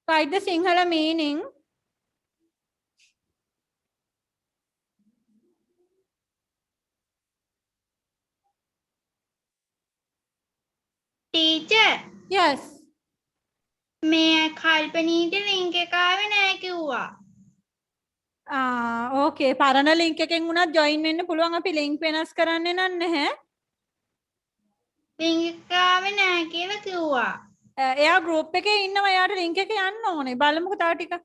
Write the Sinhala meaning. Teacher. Yes. මේ කල්පනීට link එක ආවේ නෑ කිව්වා. ඕකේ පරණ ලින්ක් එකෙන් උනත් ජොයින් වෙන්න පුළුවන් අපි ලින්ක් වෙනස් කරන්නේ නැහැ. ලින්ක් එක ආවේ නෑ කියලා කිව්වා. එයා ගෲප් එකේ ඉන්නවා එයාට ලින්ක් එක යන්න ඕනේ. බලමුකෝ තව ටික.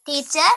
Teacher,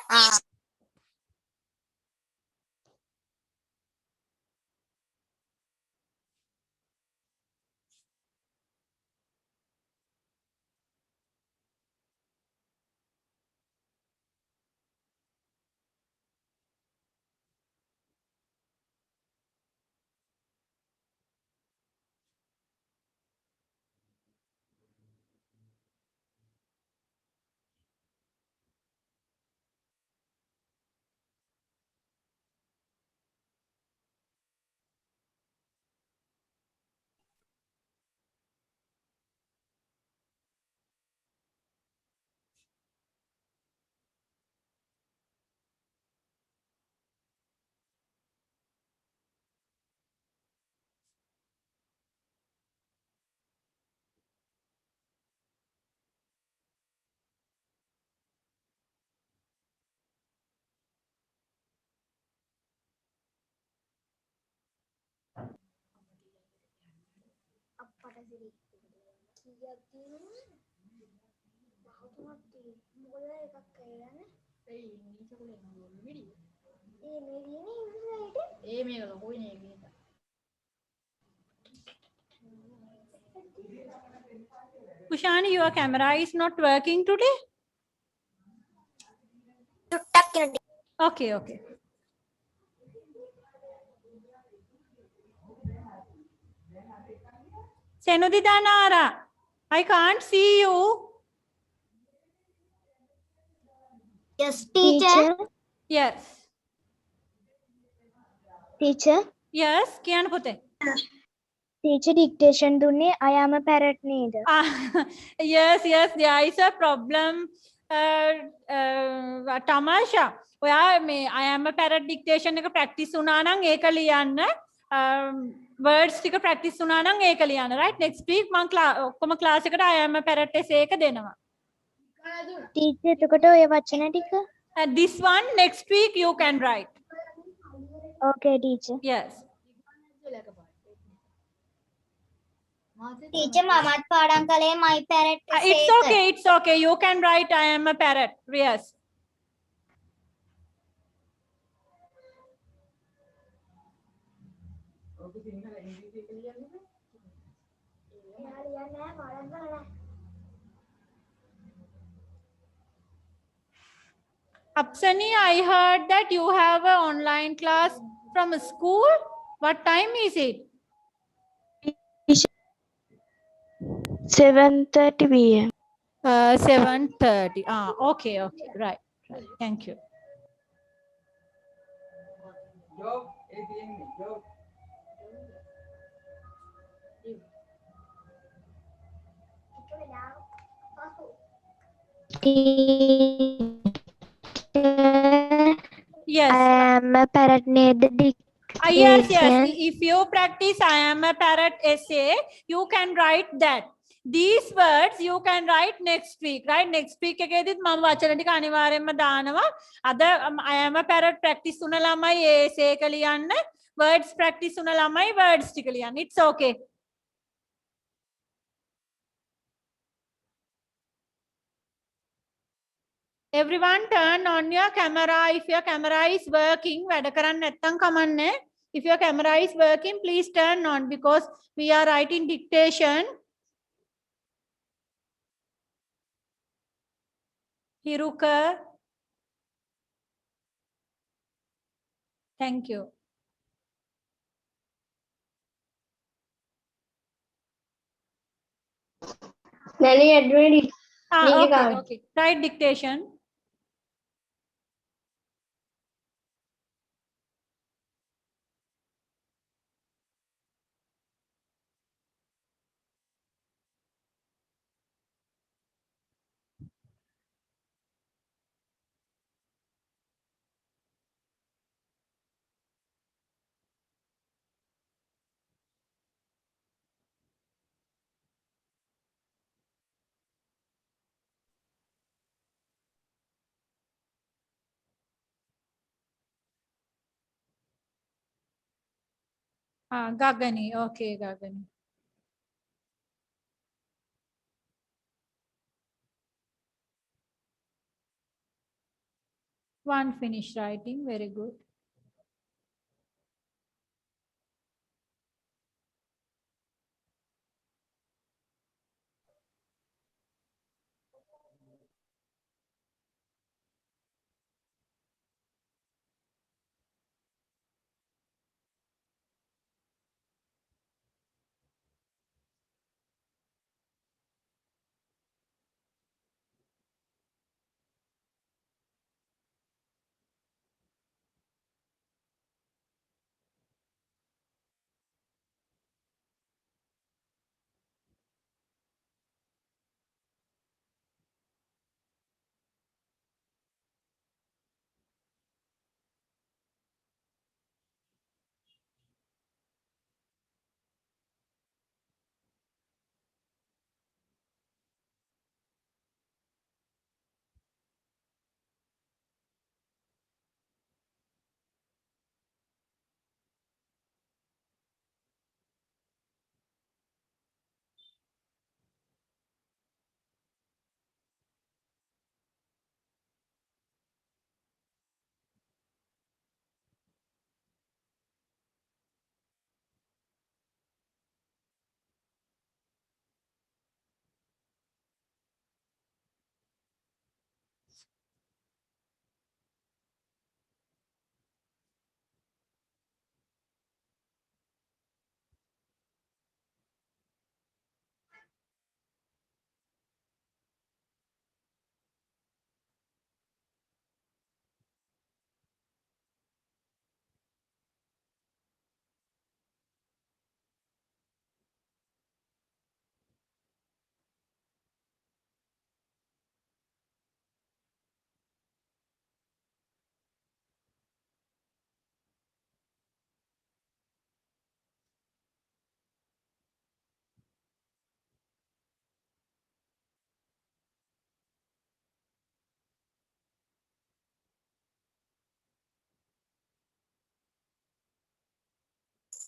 Pushani, your camera is not working today? Okay, okay. Senudita Nara, I can't see you. yes, teacher. Yes. Teacher, Yes, කියන්න පුතේ. teacher dictation දුන්නේ I am a parrot නේද? Yes, there is a problem. Tamasha, ඔයා මේ I am a parrot dictation එක practice වුණා නම් ඒක ලියන්න. Words ටික practice වුණා නම් ඒක ලියන්න. Right? Next week මම ඔක්කොම class එකට I am a parrot essay එක දෙනවා. Teacher එතකොට ඔය වචන ටික? This one next week you can write. Okay, teacher. Yes. Teacher, මමත් පාඩම් කළේ my parrot essay It's okay. You can write I am a parrot. Yes. Apsani, I heard that you have an online class from school. What time is it? 7:30 p.m. 7:30. Okay. Right. Thank you. Yes. I am a parrot name. Yes. If you practice I am a parrot essay, you can write that. these words you can write next week, right? Next week එකේදීත් මම වචන ටික අනිවාර්යයෙන්ම දානවා. අද I am a parrot practice උන ළමයි ඒක ලියන්න. Words practice උන ළමයි words ටික ලියන්න. It's okay. Everyone turn on your camera if your camera is working. වැඩ කරන්නේ නැත්නම් කමන්නේ. If your camera is working, please turn on because we are writing dictation. Hiruka. Thank you. Nanny admitted. Okay, okay. Write dictation. Gagani. Okay, Gagani. One finish writing. Very good.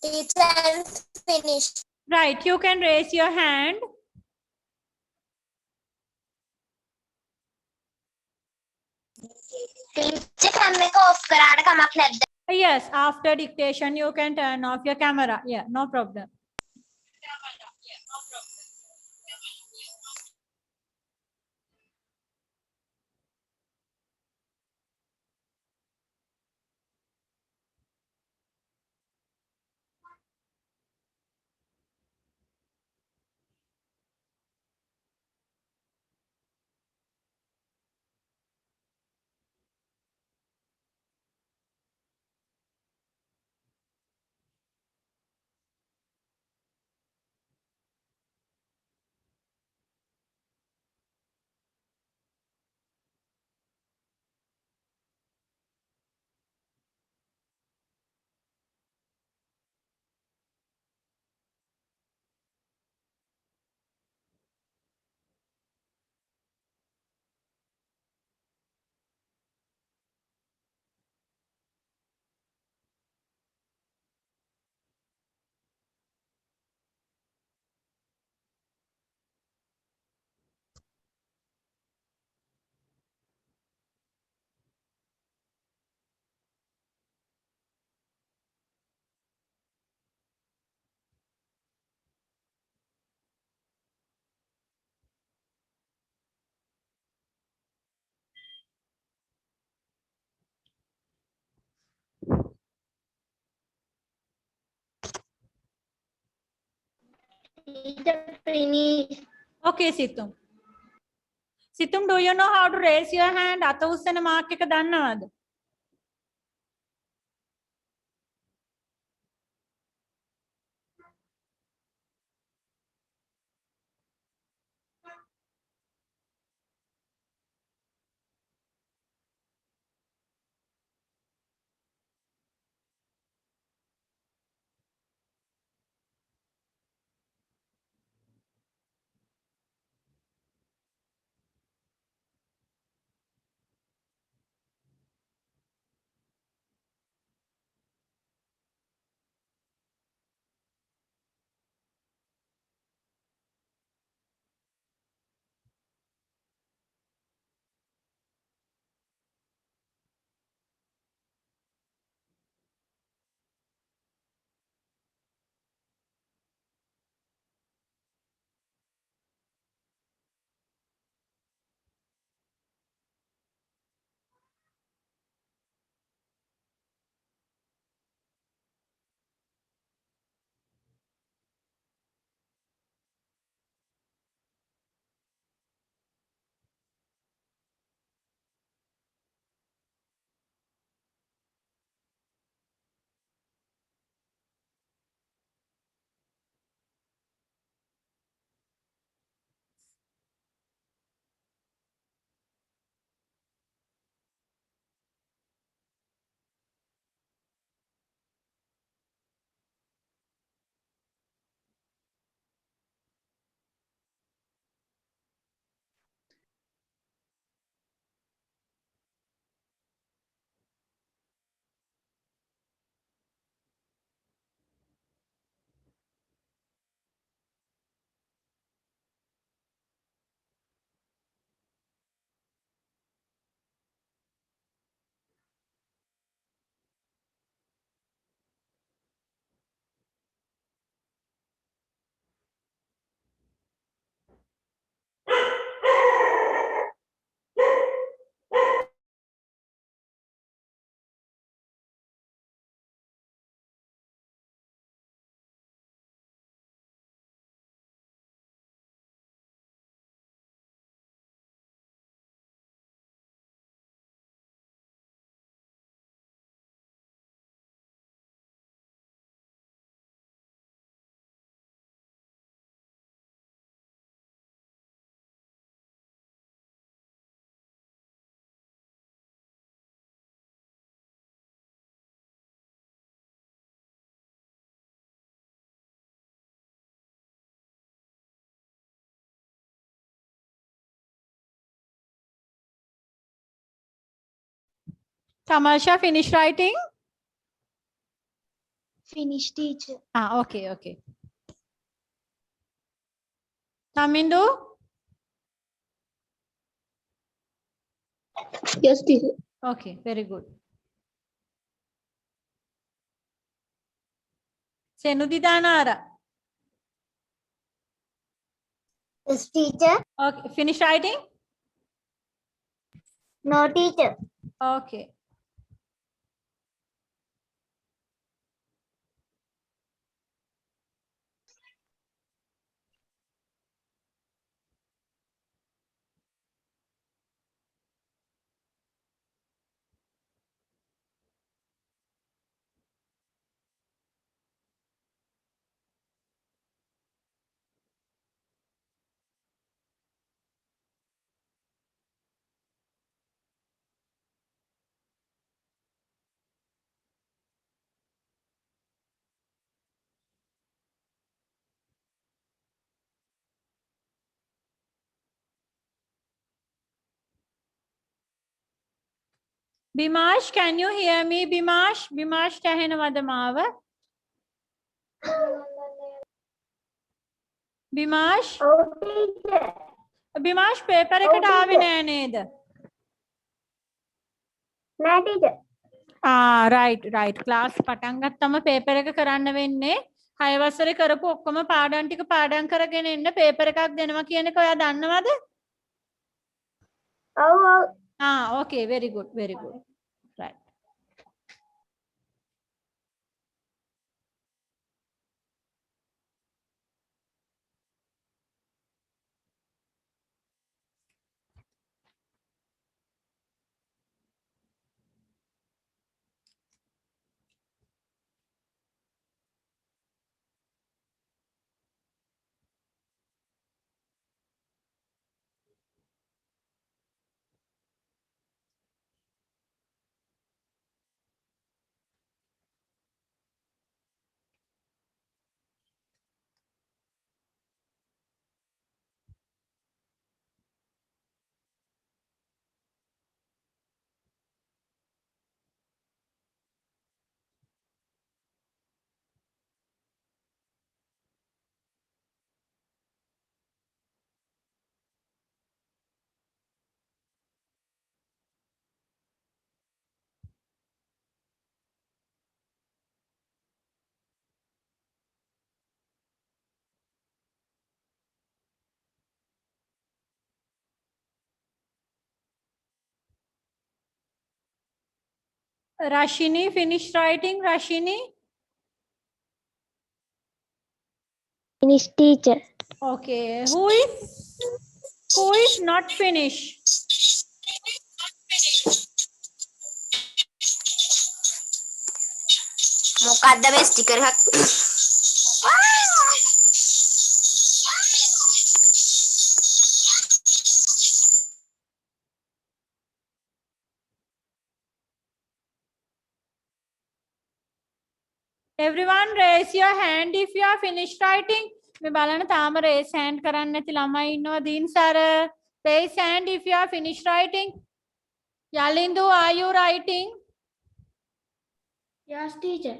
Teacher finished. Right. You can raise your hand. Teacher camera off කරාට කමක් නැද්ද? Yes. After dictation, you can turn off your camera. Yeah. No problem. teacher finish. Okay, Situm. Situm, do you know how to raise your hand? අත උස්සන mark එක දන්නවද? Tamasha, finish writing? Finish, teacher. Okay, okay. Tamindu? Yes, teacher. Okay, very good. Senudidanara. Yes, teacher. Okay, finish writing? No, teacher. Okay. Bimash, can you hear me? Bimash, Bimash ඇහෙනවද මාව? Bimash, Oh, teacher. Bimash paper එකට ආවේ නෑ නේද? No, teacher. right, right. Class පටන් ගත්තම paper එක කරන්න වෙන්නේ. 6 වසරේ කරපු ඔක්කොම පාඩම් ටික පාඩම් කරගෙන එන්න paper එකක් දෙනවා කියන එක ඔයා දන්නවද? Oh. Okay, very good, very good. Right. Rashini, finish writing. Rashini. Finish, teacher. Okay. Who is not finished? මොකද්ද මේ ස්ටිකර් එකක් Everyone raise your hand if you are finished writing. මේ බලන්න තාම raise hand කරන්න නැති ළමයි ඉන්නවා. දීන් sir, raise hand if you are finished writing. Yalindu, are you writing? Yes, teacher.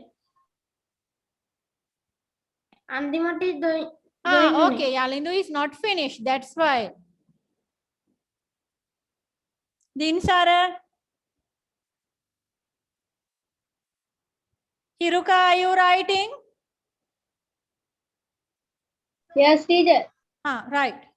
අන්තිමට Okay. Yalindu is not finished. That's why. Deen sir. Hiruka, are you writing? Yes, teacher. Right.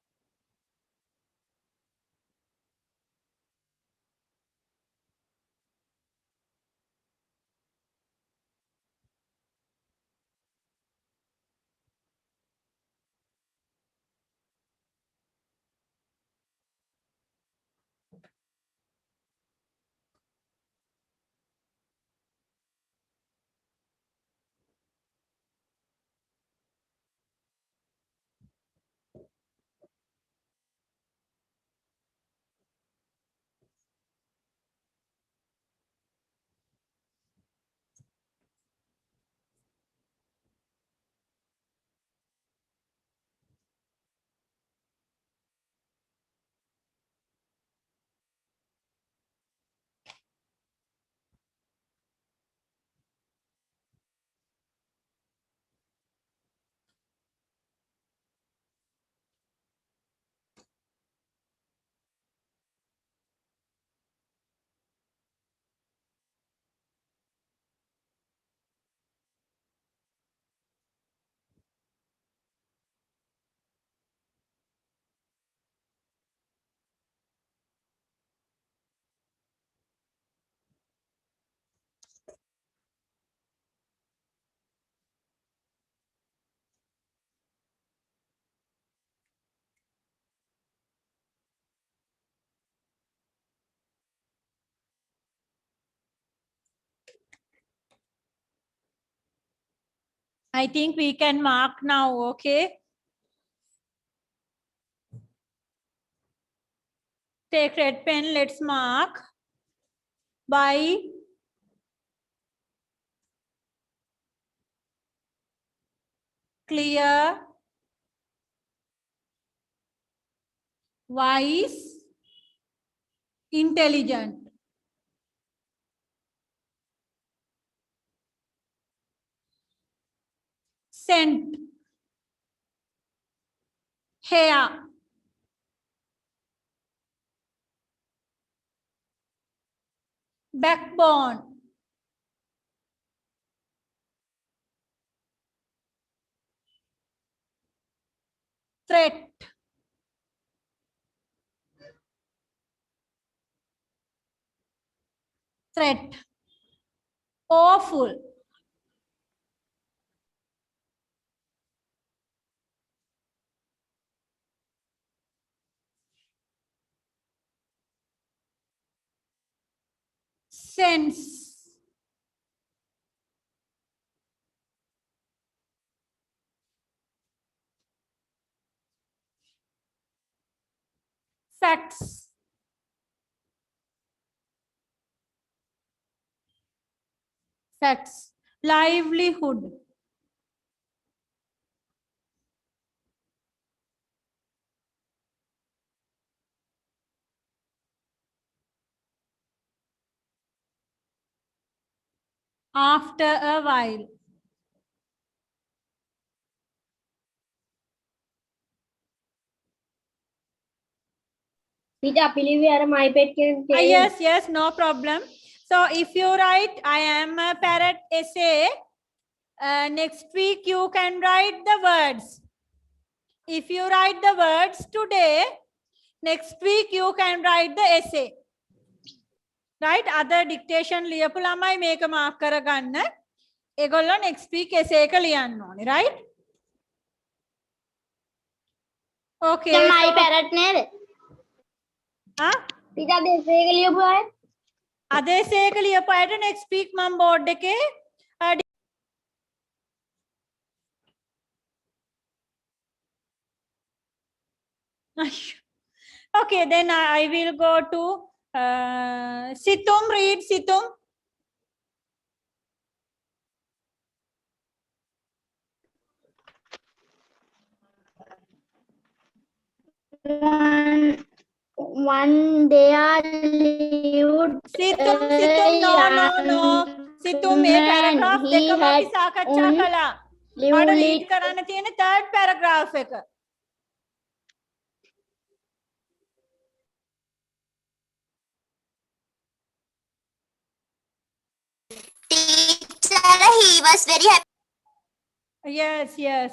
I think we can mark now, okay? Take red pen, let's mark by clear, wise, intelligent. Scent, hair, backbone, threat, awful, sense, facts, livelihood, after a while, yes, no problem. So if you write I am a parrot essay, next week you can write the words. If you write the words today, next week you can write the essay. right other dictation ලියපු ළමයි මේක mark කරගන්න ඒගොල්ලෝ next week essay එක ලියන්න ඕනේ right okay තමයි so parrot නේද? ආ ටිකක් දෙසේක ලියපු අය. අද essay එක ලියපු අයට next week මම board එකේ okay then I will go to Situm read Situm One day I lived Situm no Situm මේ paragraph දෙකම අපි සාකච්ඡා කළා මට read කරන්න තියෙන third paragraph එක Teacher, he was very happy. yes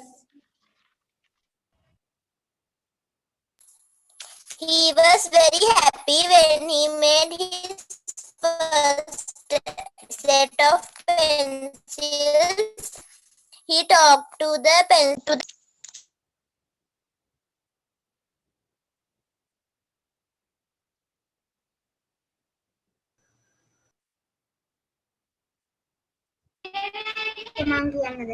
He was very happy when he made his first set of pencils. He talked to the මං කියන්නද?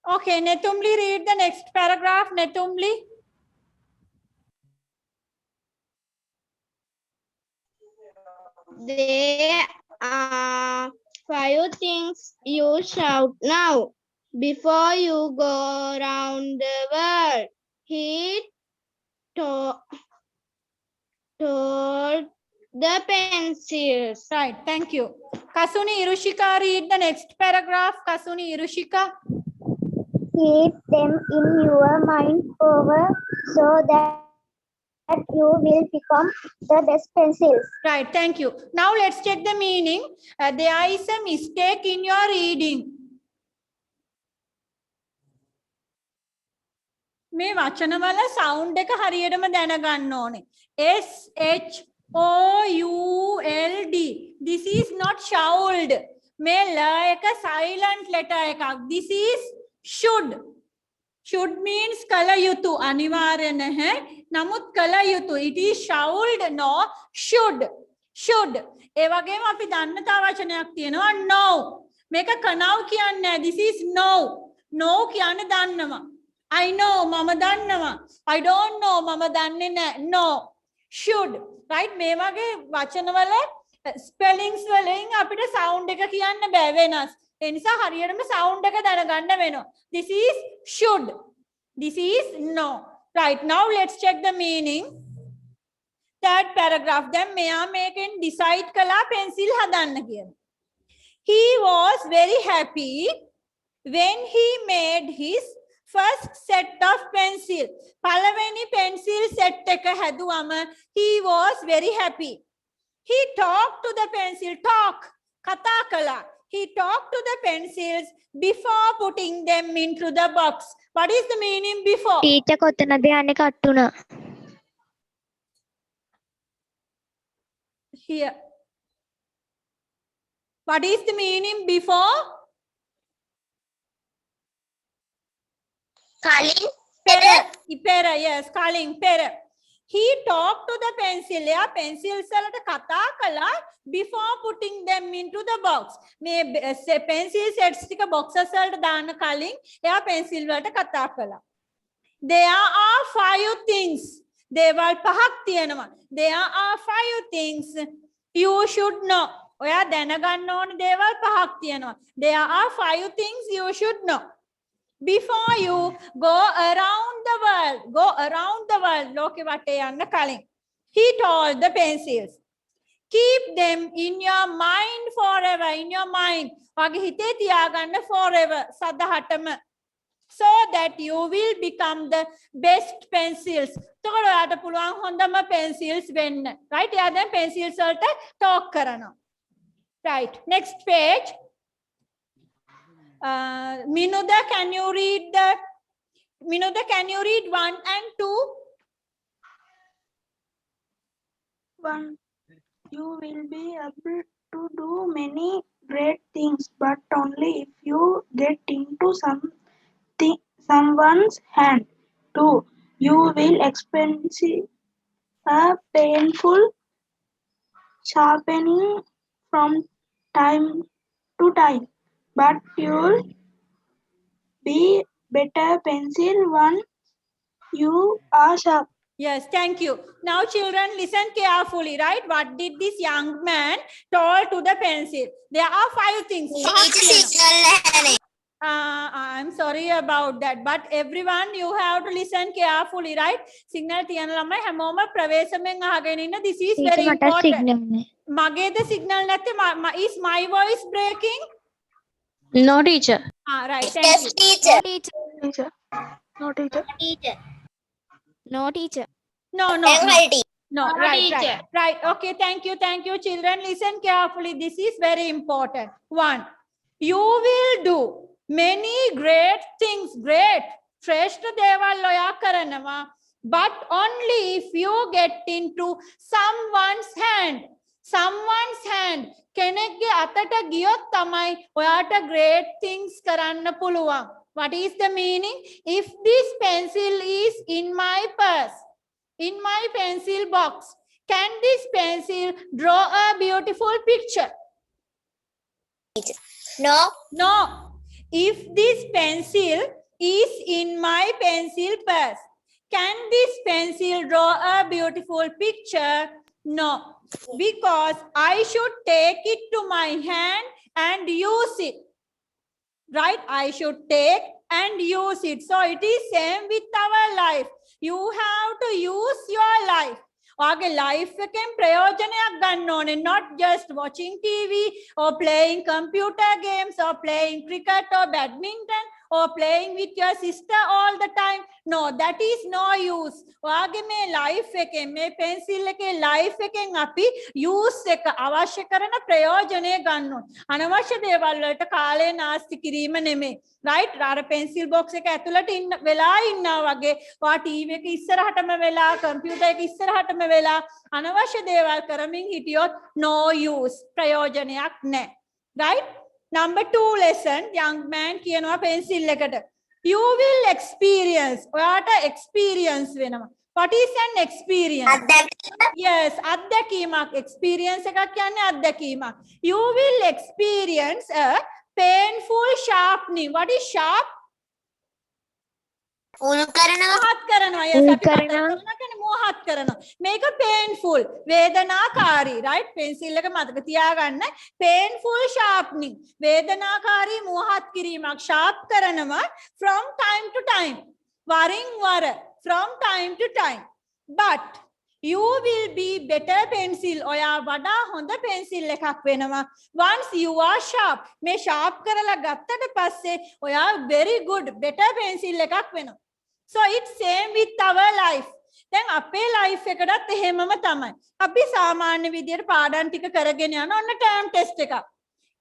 okay Netumli read the next paragraph Netumli There are 5 things you shout now before you go around the world. He told the pencils. right thank you Kasuni Irushika read the next paragraph Kasuni Irushika Keep them in your mind over so that you will become the best pencils. right thank you now let's check the meaning there is a mistake in your reading මේ වචනවල sound එක හරියටම දැනගන්න ඕනේ S H O U L D this is not should මේ ල එක silent letter එකක් this is should means කල යුතු අනිවාර්ය නැහැ නමුත් කල යුතු it is should no should ඒ වගේම අපි දන්න තව වචනයක් තියෙනවා no මේක කනව් කියන්නේ this is no කියන්නේ දන්නවා I know මම දන්නවා I don't know මම දන්නේ නැහැ no should right මේ වගේ වචනවල spellings වලින් අපිට sound එක කියන්න බෑ වෙනස් ඒ නිසා හරියටම sound එක දැනගන්න වෙනවා this is should this is no right now let's check the meaning third paragraph දැන් මෙයා මේකෙන් decide කළා pencil හදන්න කියලා he was very happy when he made his first set of pencil පළවෙනි pencil set එක හැදුවම he was very happy he talked to the pencil talk කතා කළා he talked to the pencils before putting them into the box what is the meaning before teacher කොතනද යන්නේ කට්ටුණා here what is the meaning before Kalin Pera, yes, calling pera. He talked to the pencil. Yeah, pencils වලට කතා කළා before putting them into the box. මේ pencil sets ටික boxes වලට දාන්න කලින් එයා pencil වලට කතා කළා. There are 5 things. දේවල් පහක් තියෙනවා. There are 5 things you should know. ඔයා දැනගන්න ඕන දේවල් පහක් තියෙනවා. There are 5 things you should know. Before you go around the world ලෝකෙ වටේ යන්න කලින් he told the pencils keep them in your mind forever in your mind වගේ හිතේ තියාගන්න forever සදහටම so that you will become the best pencils එතකොට ඔයාට පුළුවන් හොඳම pencils වෙන්න right එයා දැන් pencils වලට talk කරනවා right next page Minuda, can you read 1 and 2? 1 You will be able to do many great things, but only if you get into someone's hand too. You will experience a painful sharpening from time to time, but you'll be better pencil once you are sharp. Yes, thank you. Now, children, listen carefully, right? What did this young man told to the pencil? There are 5 things. I'm sorry about that, but everyone, you have to listen carefully, right? Signal තියන ළමයි හැමෝම ප්‍රවේශමෙන් අහගෙන ඉන්න. This is very important. මගේද signal නැත්තේ is my voice breaking? No, teacher. Right, thank Yes, you. teacher. Teacher. No, teacher. No, teacher. No. NIT. No, right. Okay, thank you, children. Listen carefully. This is very important. 1. You will do many great things. Great. Shrestha දේවල් ඔයා කරනවා. But only if you get into someone's hand. Someone's hand. කෙනෙක්ගේ අතට ගියොත් තමයි ඔයාට great things කරන්න පුළුවන්. What is the meaning? If this pencil is in my purse, in my pencil box, can this pencil draw a beautiful picture? No. No. If this pencil is in my pencil purse, can this pencil draw a beautiful picture? No. Because I should take it to my hand and use it. Right? I should take and use it. So it is same with our life. You have to use your life. ඔයාගේ life එකෙන් ප්‍රයෝජනයක් ගන්න ඕනේ, not just watching TV or playing computer games or playing cricket or badminton or playing with your sister all the time. No, that is no use. ඔයාගේ මේ life එකෙන් මේ pencil එකේ life එකෙන් අපි use එක අවශ්‍ය කරන ප්‍රයෝජනය ගන්න ඕනේ. අනවශ්‍ය දේවල් වලට කාලය නාස්ති කිරීම නෙමෙයි. right? අර pencil box එක ඇතුළට ඉන්න වෙලා ඉන්නවා වගේ ඔයා TV එක ඉස්සරහටම වෙලා computer එක ඉස්සරහටම වෙලා අනවශ්‍ය දේවල් කරමින් හිටියොත් no use ප්‍රයෝජනයක් නැහැ. right? Number 2 lesson, young man කියනවා pencil එකට. You will experience. ඔයාට experience වෙනවා. What is an experience? Yes, අත්දැකීමක්. Experience එකක් කියන්නේ අත්දැකීමක්. You will experience a painful sharpening. What is sharp? උල් කරනවා. මොහත් කරනවා. Yes, අපි කතා කියන්නේ මොහත් කරනවා. මේක painful. වේදනාකාරී. right? pencil එක මතක තියාගන්න. painful sharpening. වේදනාකාරී මොහත් කිරීමක්. sharp කරනවා from time to time. වරින් වර. from time to time. But you will be better pencil. ඔයා වඩා හොඳ pencil එකක් වෙනවා. Once you are sharp. මේ sharp කරලා ගත්තට පස්සේ ඔයා very good better pencil එකක් වෙනවා. So it's same with our life. දැන් අපේ life එකටත් එහෙමම තමයි. අපි සාමාන්‍ය විදියට පාඩම් ටික කරගෙන යන ඔන්න term test එකක්.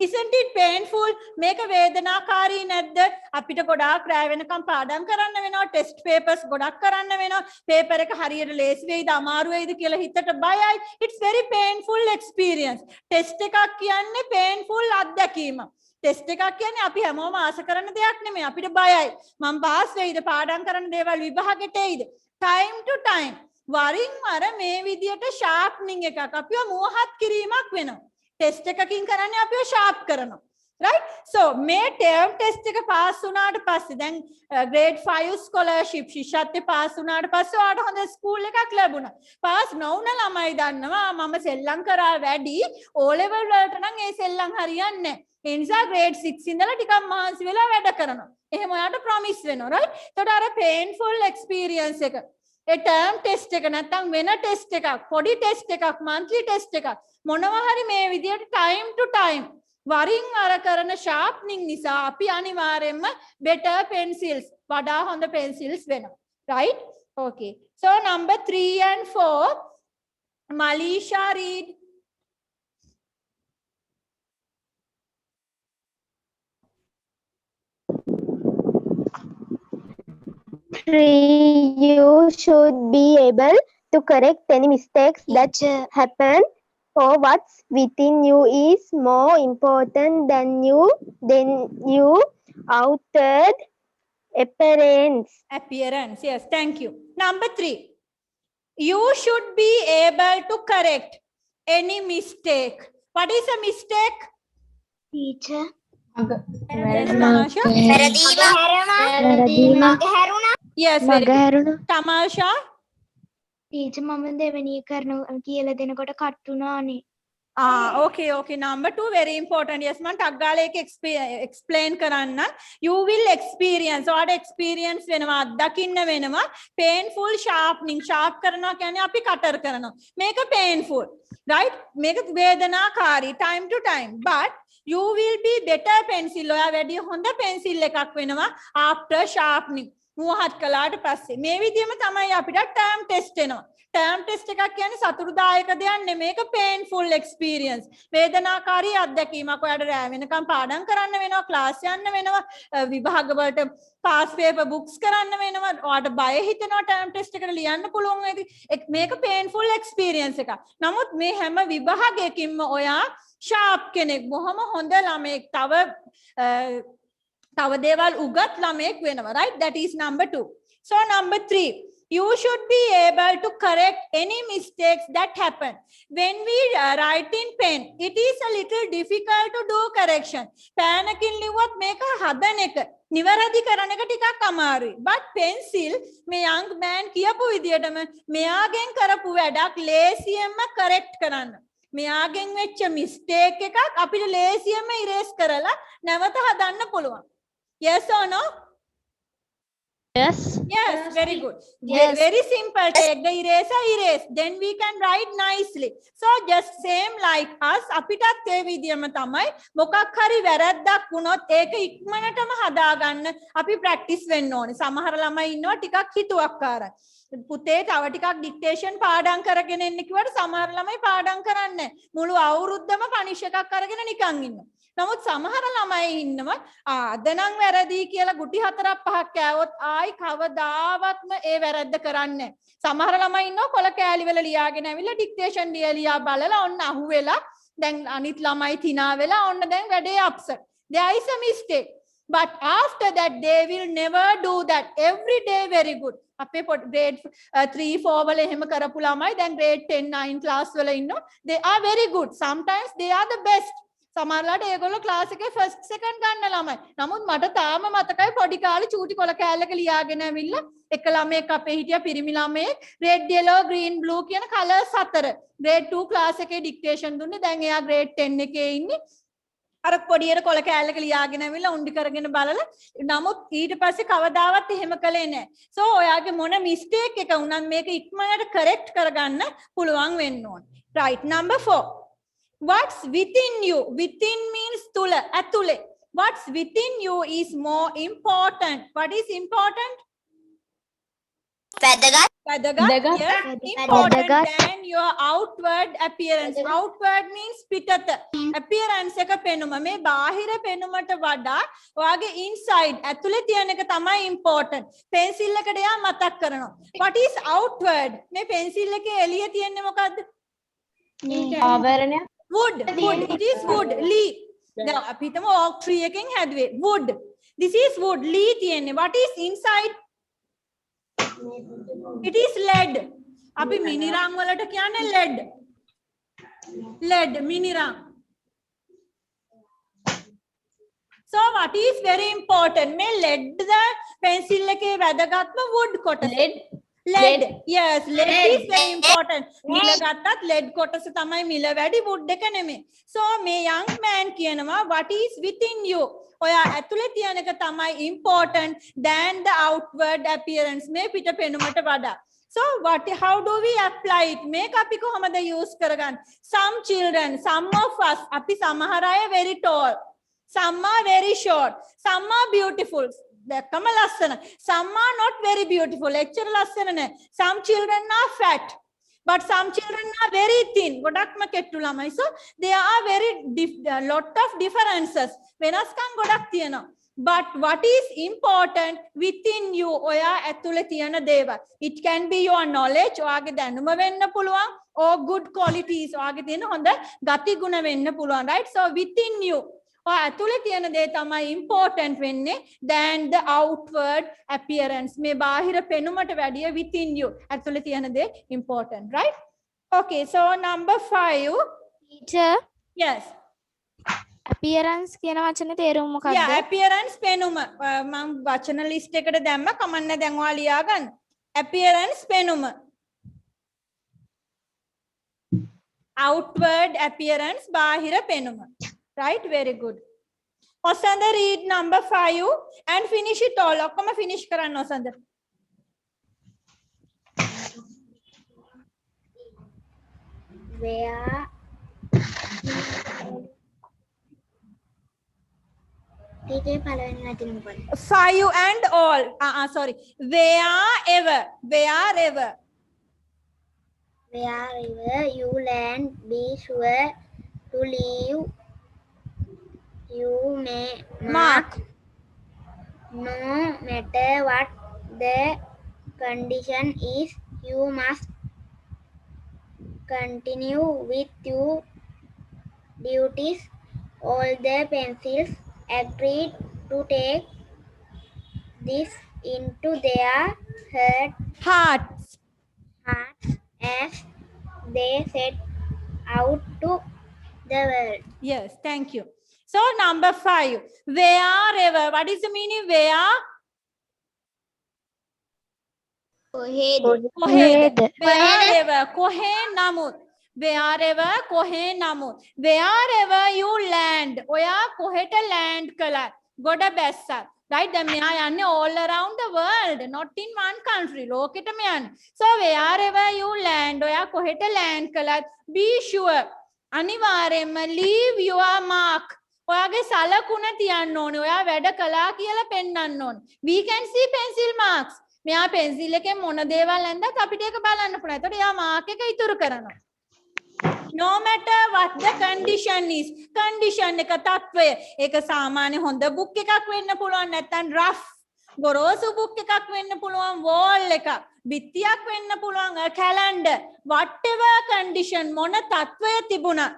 Isn't it painful? මේක වේදනාකාරී නැද්ද? අපිට ගොඩාක් රැ වෙනකම් පාඩම් කරන්න වෙනවා, ටෙස්ට් පේපර්ස් ගොඩක් කරන්න වෙනවා. පේපර් එක හරියට ලේසි වෙයිද අමාරු වෙයිද කියලා හිතට බයයි. It's very painful experience. Test එකක් කියන්නේ painful අත්දැකීම. ටෙස්ට් එකක් කියන්නේ අපි හැමෝම ආස කරන දෙයක් නෙමෙයි. අපිට බයයි. මම පාස් වෙයිද? පාඩම් කරන දේවල් විභාගෙට එයිද? time to time. වරින් වර මේ විදියට sharpening එකක් අපිව මෝහත් කිරීමක් වෙනවා. ටෙස්ට් එකකින් කරන්නේ අපිව ෂාප් කරනවා. right? So මේ term test එක පාස් වුණාට පස්සේ දැන් grade 5 scholarship ශිෂ්‍යත්වයේ පාස් වුණාට පස්සේ ඔයාලට හොඳ ස්කූල් එකක් ලැබුණා. පාස් නොවුන ළමයි දන්නවා මම සෙල්ලම් කරා වැඩි O level වලට නම් ඒ සෙල්ලම් හරියන්නේ නැහැ. ඒ නිසා grade 6 ඉඳලා ටිකක් මහන්සි වෙලා වැඩ කරනවා. එහෙම ඔයාලට promise වෙනවා. right? එතකොට අර painful experience එක ඒ term test එක නැත්නම් වෙන test එකක් පොඩි test එකක් monthly test එකක් මොනවා හරි මේ විදියට time to time වරින් වර කරන sharpening නිසා අපි අනිවාර්යයෙන්ම better pencils වඩා හොඳ pencils වෙනවා. right? okay, so number 3 and 4 Malisha read. You should be able to correct any mistakes that happen For what's within you is more important than you outward appearance. Appearance. Yes, thank you. Number 3. You should be able to correct any mistake. What is a mistake? Teacher. Yes, Tamasha. Yes, very good. Tamasha. Teacher, මම දෙවෙනි කරන කියලා දෙනකොට cut වුණානේ. Okay. Number 2, very important. Yes, man. Taggale explain karanna. You will experience. What experience wenama? Dakinna wenama. Painful sharpening. Sharp karana kyane api cutter karana. Make a painful, right? Make it vedanakari time to time. But you will be better pencil. Oya wedi honda pencil ekak wenama after sharpening. මුවහත් කළාට පස්සේ මේ විදිහම තමයි අපිට term test එනවා. Term test එකක් කියන්නේ සතුටුදායක දෙයක් නෙමෙයි. මේක painful experience. වේදනාකාරී අත්දැකීමක්. ඔයාලට රෑ වෙනකම් පාඩම් කරන්න වෙනවා, ක්ලාස් යන්න වෙනවා, විභාග වලට පාස් පේපර් බුක්ස් කරන්න වෙනවා. ඔයාලට බය හිතෙනවා ටර්ම් ටෙස්ට් එකට ලියන්න පුළුවන් වෙයි. මේක painful experience එකක්. නමුත් මේ හැම විභාගයකින්ම ඔයා sharp කෙනෙක්, බොහොම හොඳ ළමෙක්, තව දේවල් උගත් ළමෙක් වෙනවා, right? That is number 2. So number 3, you should be able to correct any mistakes that happen. When we write in pen, it is a little difficult to do correction. පෑනකින් ලිව්වොත් මේක හදන එක, නිවැරදි කරන එක ටිකක් අමාරුයි. But pencil, මේ young man කියපු විදියටම මෙයාගෙන් කරපු වැඩක් ලේසියෙන්ම correct කරන්න. මෙයාගෙන් වෙච්ච mistake එකක් අපිට ලේසියෙන්ම erase කරලා නැවත හදන්න පුළුවන්. Yes or no? Yes. Yes, very good. Very simple. Take the eraser, erase. Then we can write nicely. So just same like us. අපිටත් ඒ විදියම තමයි මොකක් හරි වැරද්දක් වුණොත් ඒක ඉක්මනටම හදාගන්න අපි ප්‍රැක්ටිස් වෙන්න ඕනේ. සමහර ළමයි ඉන්නවා ටිකක් හිතුවක්කාරයි. පුතේ තව ටිකක් ඩික්ටේෂන් පාඩම් කරගෙන එන්න කිව්වට සමහර ළමයි පාඩම් කරන්නේ නැහැ. මුළු අවුරුද්දම පනිෂ් එකක් අරගෙන නිකන් ඉන්නවා. නමුත් සමහර ළමයි ඉන්නවා අද නම් වැරදි කියලා ගුටි 4ක් 5ක් කෑවොත් ආයි කවදාවත්ම ඒ වැරද්ද කරන්නේ නැහැ. සමහර ළමයි ඉන්නවා කොල කෑලි වල ලියාගෙන ඇවිල්ලා ඩික්ටේෂන් ලියලා බලලා ඔන්න අහුවෙලා දැන් අනිත් ළමයි තිනා වෙලා ඔන්න දැන් වැඩේ upset. There is a mistake. But after that they will never do that. Every day very good. අපේ grade 3 4 වල එහෙම කරපු ළමයි දැන් grade 10 9 class වල ඉන්නවා. They are very good. Sometimes they are the best. සමහරලාට ඒගොල්ලෝ ක්ලාස් එකේ ෆස්ට් සෙකන්ඩ් ගන්න ළමයි. නමුත් මට තාම මතකයි පොඩි කාලේ චූටි කොල කෑල්ලක ලියාගෙන ඇවිල්ලා එක ළමයෙක් අපේ හිටියා පිරිමි ළමයෙක් red yellow green blue කියන කලර්ස් 4 grade 2 ක්ලාස් එකේ ඩික්ටේෂන් දුන්නේ. දැන් එයා grade 10 එකේ ඉන්නේ. අර පොඩියට කොල කෑල්ලක ලියාගෙන ඇවිල්ලා උණ්ඩි කරගෙන බලලා නමුත් ඊට පස්සේ කවදාවත් එහෙම කළේ නැහැ. So ඔයාගේ මොන මිස්ටේක් එක වුණත් මේක ඉක්මනට correct කරගන්න පුළුවන් වෙන්න ඕනේ. Right, number 4. What's within you? Within means tula, atule. What's within you is more important. What is important? වැදගත්. Yes, important than your outward appearance. Outward means පිටත. Appearance එක පෙනුම. මේ බාහිර පෙනුමට වඩා ඔයාගේ inside ඇතුලේ තියෙන එක තමයි important. pencil එකට යා මතක් කරනවා. What is outward? මේ pencil එකේ එළිය තියෙන්නේ මොකද්ද? ආවරණය. Wood. It is wood. Lee. Now, අපි හිතමු oak tree එකෙන් හැදුවේ. Wood. This is wood. Lee තියෙන්නේ. What is inside? It is lead. අපි මිනිරම් වලට කියන්නේ lead. Lead, මිනිරම්. So what is very important? මේ lead ද pencil එකේ වැදගත්ම wood කොටස. Lead. Yes, lead is very important. මිල ගත්තත් lead කොටස තමයි මිල වැඩි wood එක නෙමෙයි. So මේ young man කියනවා what is within you? ඔයා ඇතුලේ තියෙන එක තමයි important than the outward appearance. මේ පිට පෙනුමට වඩා. So how do we apply it? මේක අපි කොහොමද use කරගන්නේ? Some children, some of us, අපි සමහර අය very tall, some are very short, some are beautiful. දැක්කම ලස්සන. Some are not very beautiful. එච්චර ලස්සන නැහැ. Some children are fat. But some children are very thin. ගොඩක්ම කෙට්ටු ළමයි. So there are very lot of differences. වෙනස්කම් ගොඩක් තියෙනවා. but what is important within you ඔයා ඇතුලේ තියෙන දේවල්. It can be your knowledge ඔයාගේ දැනුම වෙන්න පුළුවන් or good qualities ඔයාගේ තියෙන හොඳ ගති ගුණ වෙන්න පුළුවන්, right? So within you ඔයා ඇතුලේ තියෙන දේ තමයි important වෙන්නේ than the outward appearance. මේ බාහිර පෙනුමට වැඩිය within you ඇතුලේ තියෙන දේ important, right? Okay, so number 5. Teacher, Yes. appearance කියන වචනේ තේරුම මොකක්ද? Yeah, appearance පෙනුම. මම වචන list එකට දැම්ම කමන්න දැන් ඔයා ලියා ගන්න. Appearance පෙනුම. Outward appearance බාහිර පෙනුම. Right? Very good. Osanda, read number 5 and finish it all. ඔක්කොම finish කරන්න Osanda. Where 5 and all. Sorry. Wherever. Wherever you land, be sure to leave. You may Mark. No matter what the condition is, you must continue with your duties. All the pencils agreed to take this into their Hearts. hearts as they set out to the world. Yes, thank you. So number 5. Wherever. What is the meaning? Where? කොහෙද? Wherever. කොහේ නමුත්. Wherever. කොහේ නමුත්. Wherever you land. ඔයා කොහෙට land කළත්. ගොඩ බැස්සත්. Right? දැන් මෙයා යන්නේ all around the world, not in one country. ලෝකෙටම යන්නේ. So wherever you land. ඔයා කොහෙට land කළත්. Be sure. අනිවාර්යයෙන්ම leave your mark. ඔයාගේ සලකුණ තියන්න ඕනේ. ඔයා වැඩ කළා කියලා පෙන්වන්න ඕනේ. We can see pencil marks. මෙයා pencil එකෙන් මොන දේවල් ඇන්දත් අපිට ඒක බලන්න පුළුවන්. එතකොට එයා mark එක ඉතුරු කරනවා. No matter what the condition is. Condition එක තත්වය. ඒක සාමාන්‍ය හොඳ book එකක් වෙන්න පුළුවන්. නැත්නම් rough ගොරෝසු book එකක් වෙන්න පුළුවන්. wall එකක්. බිත්තියක් වෙන්න පුළුවන්. a calendar. Whatever condition මොන තත්වය තිබුණා.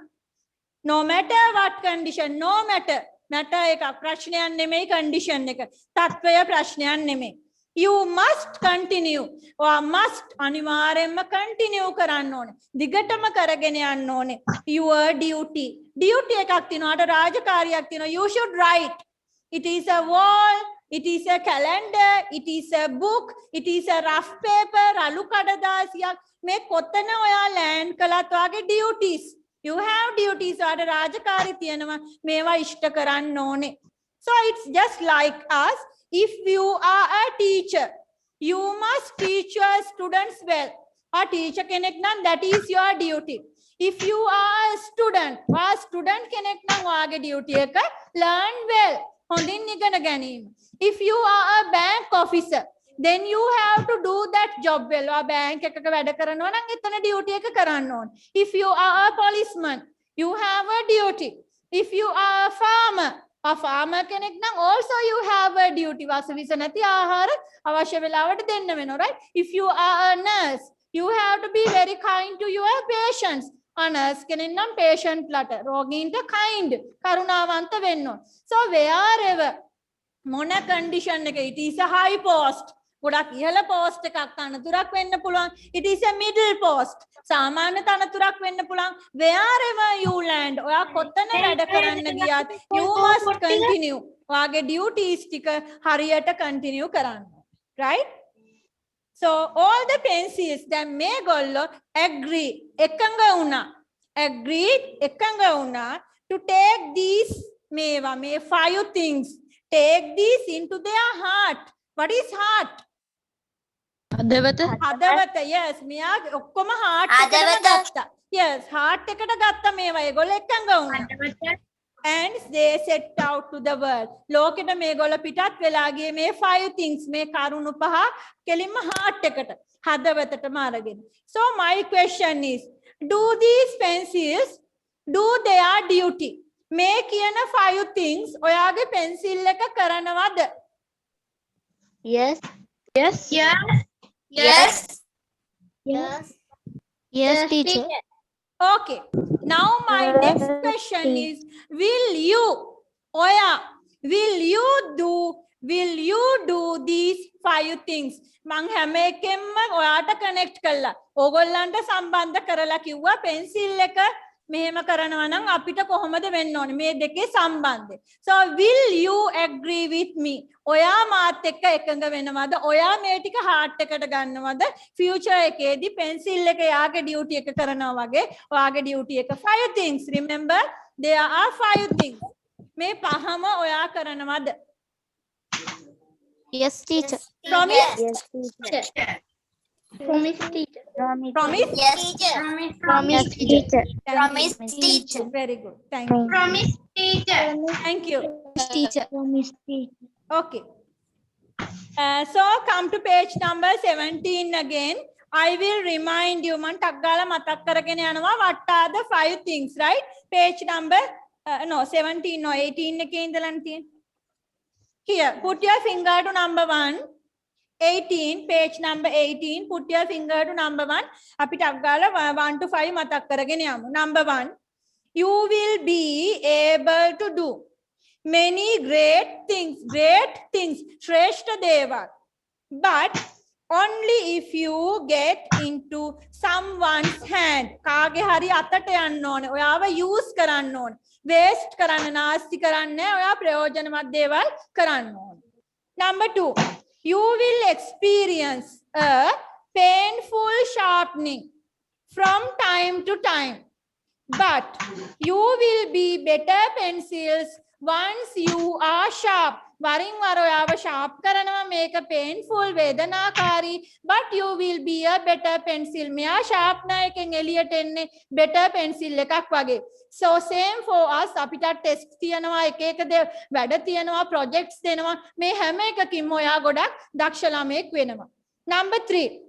No matter what condition, no matter. Matter එක ප්‍රශ්නයක් නෙමෙයි condition එක. තත්වය ප්‍රශ්නයක් නෙමෙයි. You must continue. or must අනිවාර්යයෙන්ම continue කරන්න ඕනේ. දිගටම කරගෙන යන්න ඕනේ. Your duty. Duty එකක් තියෙනවා. අර රාජකාරියක් තියෙනවා. You should write. It is a wall. It is a calendar. It is a book. It is a rough paper. රළු කඩදාසියක්. මේ කොතන ඔයා land කළත් ඔයාගේ duties. You have duties. අර රාජකාරී තියෙනවා. මේවා ඉෂ්ට කරන්න ඕනේ. So it's just like us. If you are a teacher, you must teach your students well. A teacher කෙනෙක් නම් that is your duty. If you are a student, කෙනෙක් නම් ඔයාගේ duty එක learn well. හොඳින් ඉගෙන ගැනීම. If you are a bank officer, then you have to do that job well. ඔයා bank එකක වැඩ කරනවා නම් එතන duty එක කරන්න ඕනේ. If you are a policeman, you have a duty. If you are a farmer, කෙනෙක් නම් also you have a duty. වාසවිස නැති ආහාර අවශ්‍ය වෙලාවට දෙන්න වෙනවා, right? If you are a nurse, you have to be very kind to your patients. A nurse කෙනෙක් නම් patient ලට රෝගීන්ට kind කරුණාවන්ත වෙන්න ඕන. So wherever මොන condition එක, it is a high post. ගොඩක් ඉහළ post එකක් තනතුරක් වෙන්න පුළුවන්. It is a middle post. සාමාන්‍ය තනතුරක් වෙන්න පුළුවන්. Wherever you land, ඔයා කොතන වැඩ කරන්න ගියත් you must continue. ඔයාගේ duties ටික හරියට continue කරන්න. Right? So all the pencils දැන් මේගොල්ලෝ agree එකඟ වුණා. Agreed එකඟ වුණා to take these මේවා මේ 5 things. Take these into their heart. What is heart? හදවත. Yes. මෙයා ඔක්කොම heart එකටම ගත්තා. Yes. heart එකට ගත්ත මේවා ඒගොල්ලෝ එකඟ වුණා. And they set out to the world. ලෝකෙට මේගොල්ලෝ පිටත් වෙලා ගියේ මේ 5 things මේ කරුණු පහ කෙලින්ම heart එකට හදවතටම අරගෙන. So my question is, do these pencils do their duty? මේ කියන 5 things ඔයාගේ pencil එක කරනවද? Yes. Yes. Yes. Yes, teacher. Okay. Now my next question is, will you do these 5 things? මං හැම එකෙන්ම ඔයාට කනෙක්ට් කළා. ඕගොල්ලන්ට සම්බන්ධ කරලා කිව්වා pencil එක මෙහෙම කරනවා නම් අපිට කොහොමද වෙන්න ඕනේ? මේ දෙකේ සම්බන්ධය. So will you agree with me? ඔයා මාත් එක්ක එකඟ වෙනවද? ඔයා මේ ටික heart එකට ගන්නවද? future එකේදී pencil එක යාගේ duty එක කරනවා වගේ ඔයාගේ duty එක 5 things. Remember, there are 5 things. මේ පහම ඔයා කරනවද? Yes, teacher. Promise? Yes, teacher. Promise, teacher. Promise? Yes, teacher. Promise, teacher. Promise, teacher. Very good. Thank you. Promise, teacher. Thank you. Teacher. Okay. So come to page number 17 again. I will remind you, man taggala matak karagena yanawa, what are the 5 things, right? Page number no 17 no 18 එකේ ඉඳලා තියෙන. Here, put your finger to number 1. 18, page number 18, put your finger to number 1. අපි taggala 1 to 5 matak karagena yamu. Number 1, you will be able to do many great things, shrestha deva, but only if you get into someone's hand. Kaage hari atata yanna one, oyawa use karanna one, waste karanna nasty karanna oya prayojanamat dewal karanna one. Number 2, you will experience a painful sharpening from time to time, but you will be better pencils once you are sharp. වරින් වර ඔයාව sharp කරනවා, මේක painful වේදනාකාරී, but you will be a better pencil. මෙයා sharpener එකෙන් එළියට එන්නේ better pencil එකක් වගේ. So same for us. අපිට test තියනවා, එක එක වැඩ තියනවා, projects දෙනවා. මේ හැම එකකින්ම ඔයා ගොඩක් දක්ෂ ළමයෙක් වෙනවා. Number 3,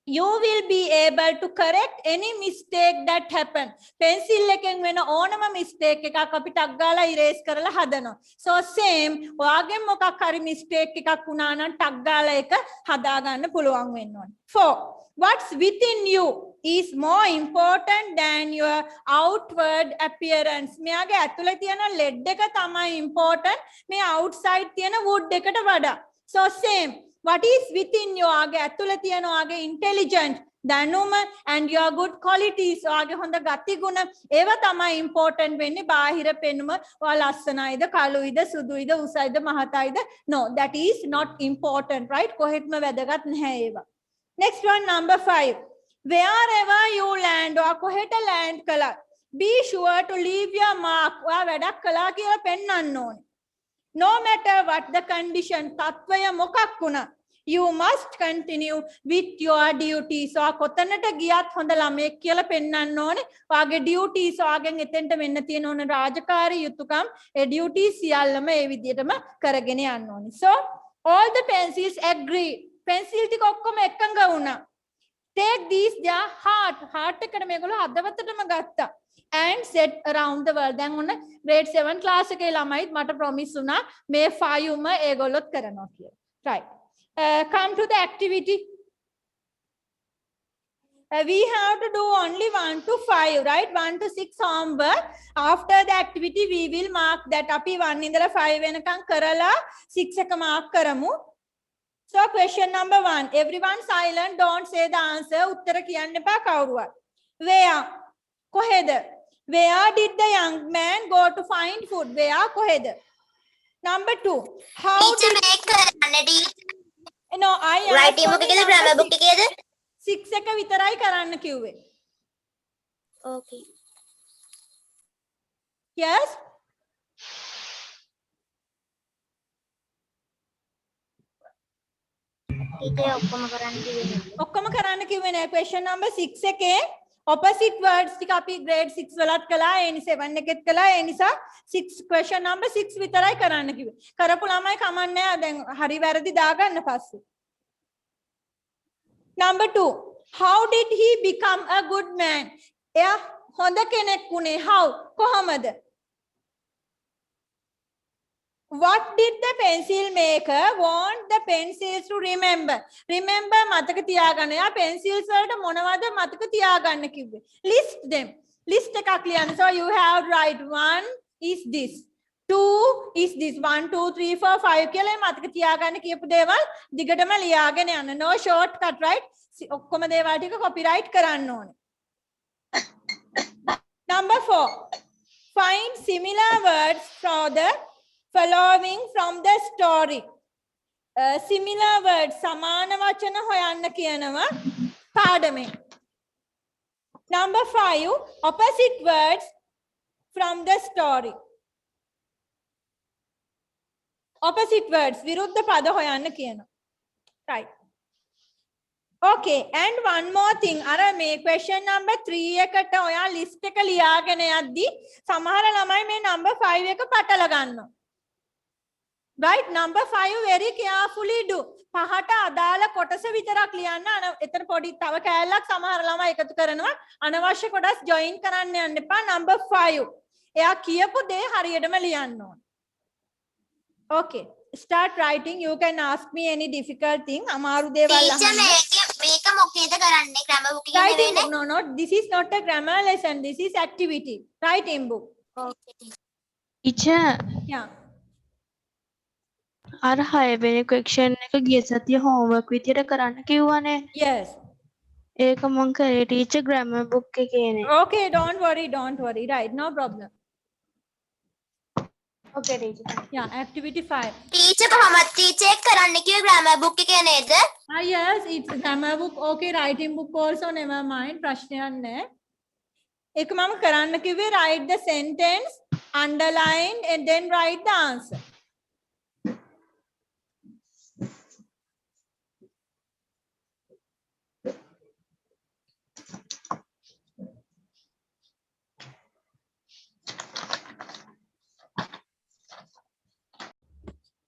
you will be able to correct any mistake that happen. Pencil එකෙන් වෙන ඕනම mistake එකක් අපි ටක් ගාලා erase කරලා හදනවා. So same, ඔයාගෙන් මොකක් හරි mistake එකක් වුණා නම් ටක් ගාලා ඒක හදා ගන්න පුළුවන් වෙන්න ඕනේ. 4, what's within you is more important than your outward appearance. මෙයාගේ ඇතුලේ තියෙන lead එක තමයි important මේ outside තියෙන wood එකට වඩා. So same, what is within you ආගේ ඇතුලේ තියෙන ආගේ intelligent දැනුම and your good qualities ආගේ හොඳ ගති ගුණ ඒවා තමයි important වෙන්නේ. බාහිර පෙනුම ඔයා ලස්සනයිද කළුයිද සුදුයිද උසයිද මහතයිද, no, that is not important, right? කොහෙත්ම වැදගත් නැහැ ඒවා. Next one, number 5, wherever you land, ඔයා කොහෙට land කළත් be sure to leave your mark. ඔයා වැඩක් කළා කියලා පෙන්වන්න ඕනේ. No matter what the condition, tatvaya මොකක් වුණා, you must continue with your duties. So කොතනට ගියත් හොඳ ළමයෙක් කියලා පෙන්වන්න ඕනේ. ඔයාගේ duties ඔයාගෙන් එතෙන්ට වෙන්න තියෙන ඕන රාජකාරී යුතුයකම් ඒ duties සියල්ලම ඒ විදිහටම කරගෙන යන්න ඕනේ. So all the pencils agree. pencil ටික ඔක්කොම එකඟ වුණා. Take these their heart එකට මේගොල්ලෝ හදවතටම ගත්තා. And set around the world. දැන් ඔන්න grade 7 class එකේ ළමයිත් මට promise වුණා මේ 5ම ඒගොල්ලොත් කරනවා කියලා. Right. Come to the activity. We have to do only 1 to 5, right? 1 to 6 homework. After the activity, we will mark that. අපි 1 ඉඳලා 5 වෙනකන් කරලා 6 එක mark කරමු. So question number 1. Everyone silent. Don't say the answer. උත්තර කියන්න එපා කවුරුවත්. Where? කොහෙද? Where did the young man go to find food? Where? කොහෙද? Number 2. How Teacher did... make කරන්න teacher. No, I Writing book එකේද grammar book එකේද? 6 එක විතරයි කරන්න කිව්වේ. Okay. Yes? Teacher ඔක්කොම කරන්න කිව්වේ. ඔක්කොම කරන්න කිව්වේ නෑ. Question number 6 එකේ opposite words ටික අපි grade 6 වලත් කළා, ඒ නිසා 7 එකෙත් කළා. ඒ නිසා 6 question number 6 විතරයි කරන්න කිව්වේ. කරපු ළමයි කමන්නේ නැහැ. දැන් හරි වැරදි දාගන්න පස්සේ. Number 2. How did he become a good man? එයා හොඳ කෙනෙක් වුණේ how? කොහොමද? What did the pencil maker want the pencils to remember? Remember මතක තියාගන්න. යා pencils වලට මොනවද මතක තියාගන්න කිව්වේ? List them. List එකක් ලියන්න. So you have to write 1 is this. 2 is this. 1 2 3 4 5 කියලා මතක තියාගන්න කියපු දේවල් දිගටම ලියාගෙන යන්න. No shortcut, right? ඔක්කොම දේවල් ටික copyright කරන්න ඕනේ. Number 4. Find similar words for the following from the story. Similar words සමාන වචන හොයන්න කියනවා පාඩමේ. Number 5. Opposite words from the story. Opposite words විරුද්ධ පද හොයන්න කියනවා. Right. Okay, and one more thing. අර මේ question number 3 එකට ඔයා list එක ලියාගෙන යද්දි සමහර ළමයි මේ number 5 එක පටල ගන්නවා. Right, number 5 very carefully do. පහට අදාළ කොටස විතරක් ලියන්න. එතන පොඩි තව කෑල්ලක් සමහර ළමයි එකතු කරනවා. අනවශ්‍ය කොටස් join කරන්න යන්න එපා. number 5. එයා කියපු දේ හරියටම ලියන්න ඕන. Okay, start writing. You can ask me any difficult thing. අමාරු දේවල් Teacher මේක මොකේද කරන්නේ? grammar book එකේ Writing නෙවෙයිනේ. book. No, this is not a grammar lesson. This is activity. Writing book. Okay. teacher Yeah. අර 6 වෙනි question එක ගිය සතිය homework විදියට කරන්න කිව්වනේ. Yes. ඒක මං කරේ teacher grammar book එකේනේ. Okay, don't worry. Right, no problem. Okay teacher. Yeah, activity 5. Teacher කොහොමද teacher එක කරන්න කිව්වේ grammar book එකේ නේද? Yes, it's grammar book. Okay, writing book also never mind. ප්‍රශ්නයක් නැහැ. ඒක මම කරන්න කිව්වේ write the sentence, underline and then write the answer.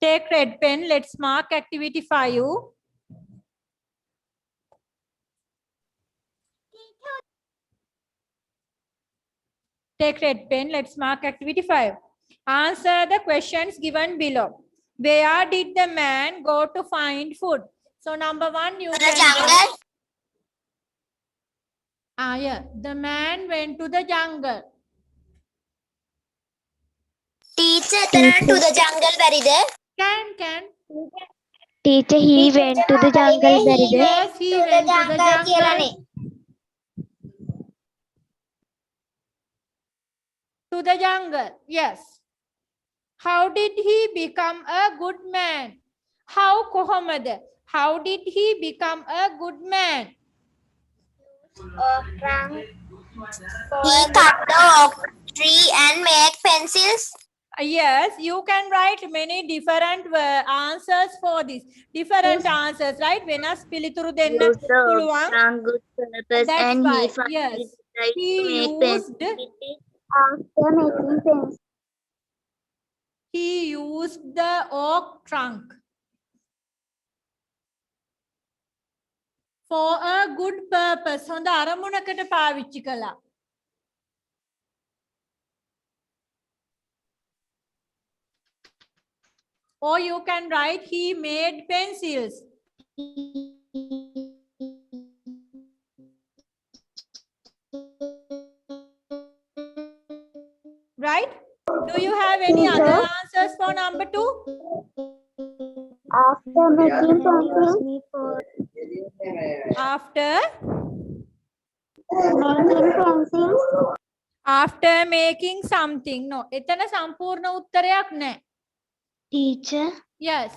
Take red pen. Let's mark activity 5. Take red pen. Let's mark activity 5. Answer the questions given below. Where did the man go to find food? So number 1, you The can jungle. yeah. The man went to the jungle. Teacher එතන to the jungle බැරිද? Can. Teacher, he went to the jungle. බැරිද? Yes, he went to the jungle. To the jungle. Yes. How did he become a good man? How කොහොමද? How did he become a good man? He cut the oak tree and make pencils. Yes, you can write many different answers for this. Different answers, right? වෙනස් පිළිතුරු දෙන්න පුළුවන්. Good purpose That's and why. he found Yes. it right He to make used after making pencils. He used the oak trunk for a good purpose. හොඳ අරමුණකට පාවිච්චි කළා. Or you can write he made pencils. Right? Do you have any other answers for number 2? After making pencils. After Making pencils. after making something. No, එතන සම්පූර්ණ උත්තරයක් නැහැ. Teacher, Yes.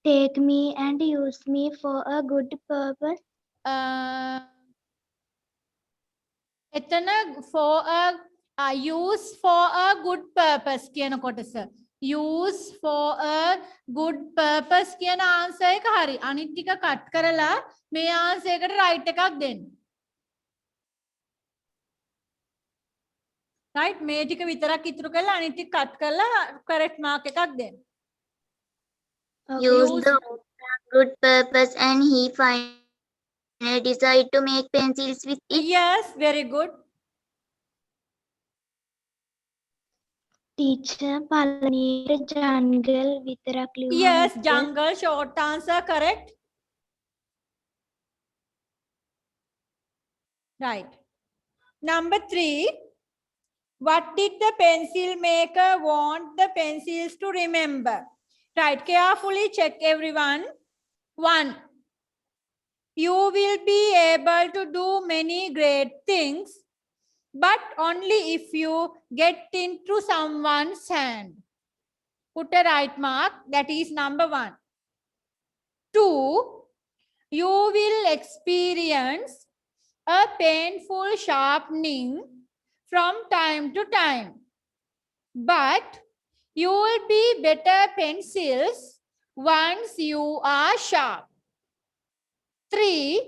take me and use me for a good purpose. එතන for a use for a good purpose කියන කොටස. Use for a good purpose කියන answer එක හරි. අනිත් ටික cut කරලා මේ answer එකට right එකක් දෙන්න. right, මේ ටික විතරක් ඉතුරු කරලා අනිත් ටික cut කරලා correct mark එකක් දෙන්න. Use the good purpose and he finally decided to make pencils with it. Yes, very good. teacher පළවෙනියට jungle විතරක් ලියුවා Yes, miss. jungle, short answer, correct. Right. Number 3. What did the pencil maker want the pencils to remember? Right, carefully check everyone. 1. You will be able to do many great things, but only if you get into someone's hand. Put a right mark, that is number 1. 2. You will experience a painful sharpening from time to time, but you will be better pencils once you are sharp. 3.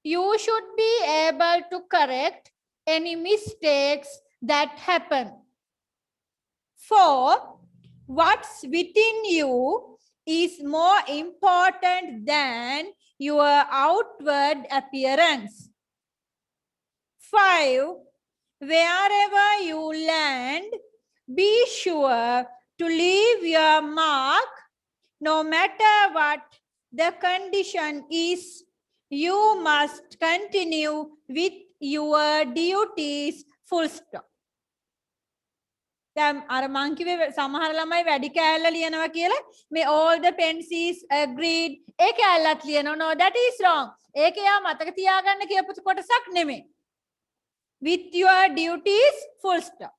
You should be able to correct any mistakes that happen. 4. What's within you is more important than your outward appearance. 5. Wherever you land, be sure to leave your mark. No matter what the condition is, you must continue with your duties. Full stop. දැන් අර මං කිව්වේ සමහර ළමයි වැඩි කෑල්ල ලියනවා කියලා මේ all the pencils agreed ඒ කෑල්ලත් ලියනවා. No, that is wrong. ඒක යා මතක තියාගන්න කියපු කොටසක් නෙමෙයි. With your duties, full stop.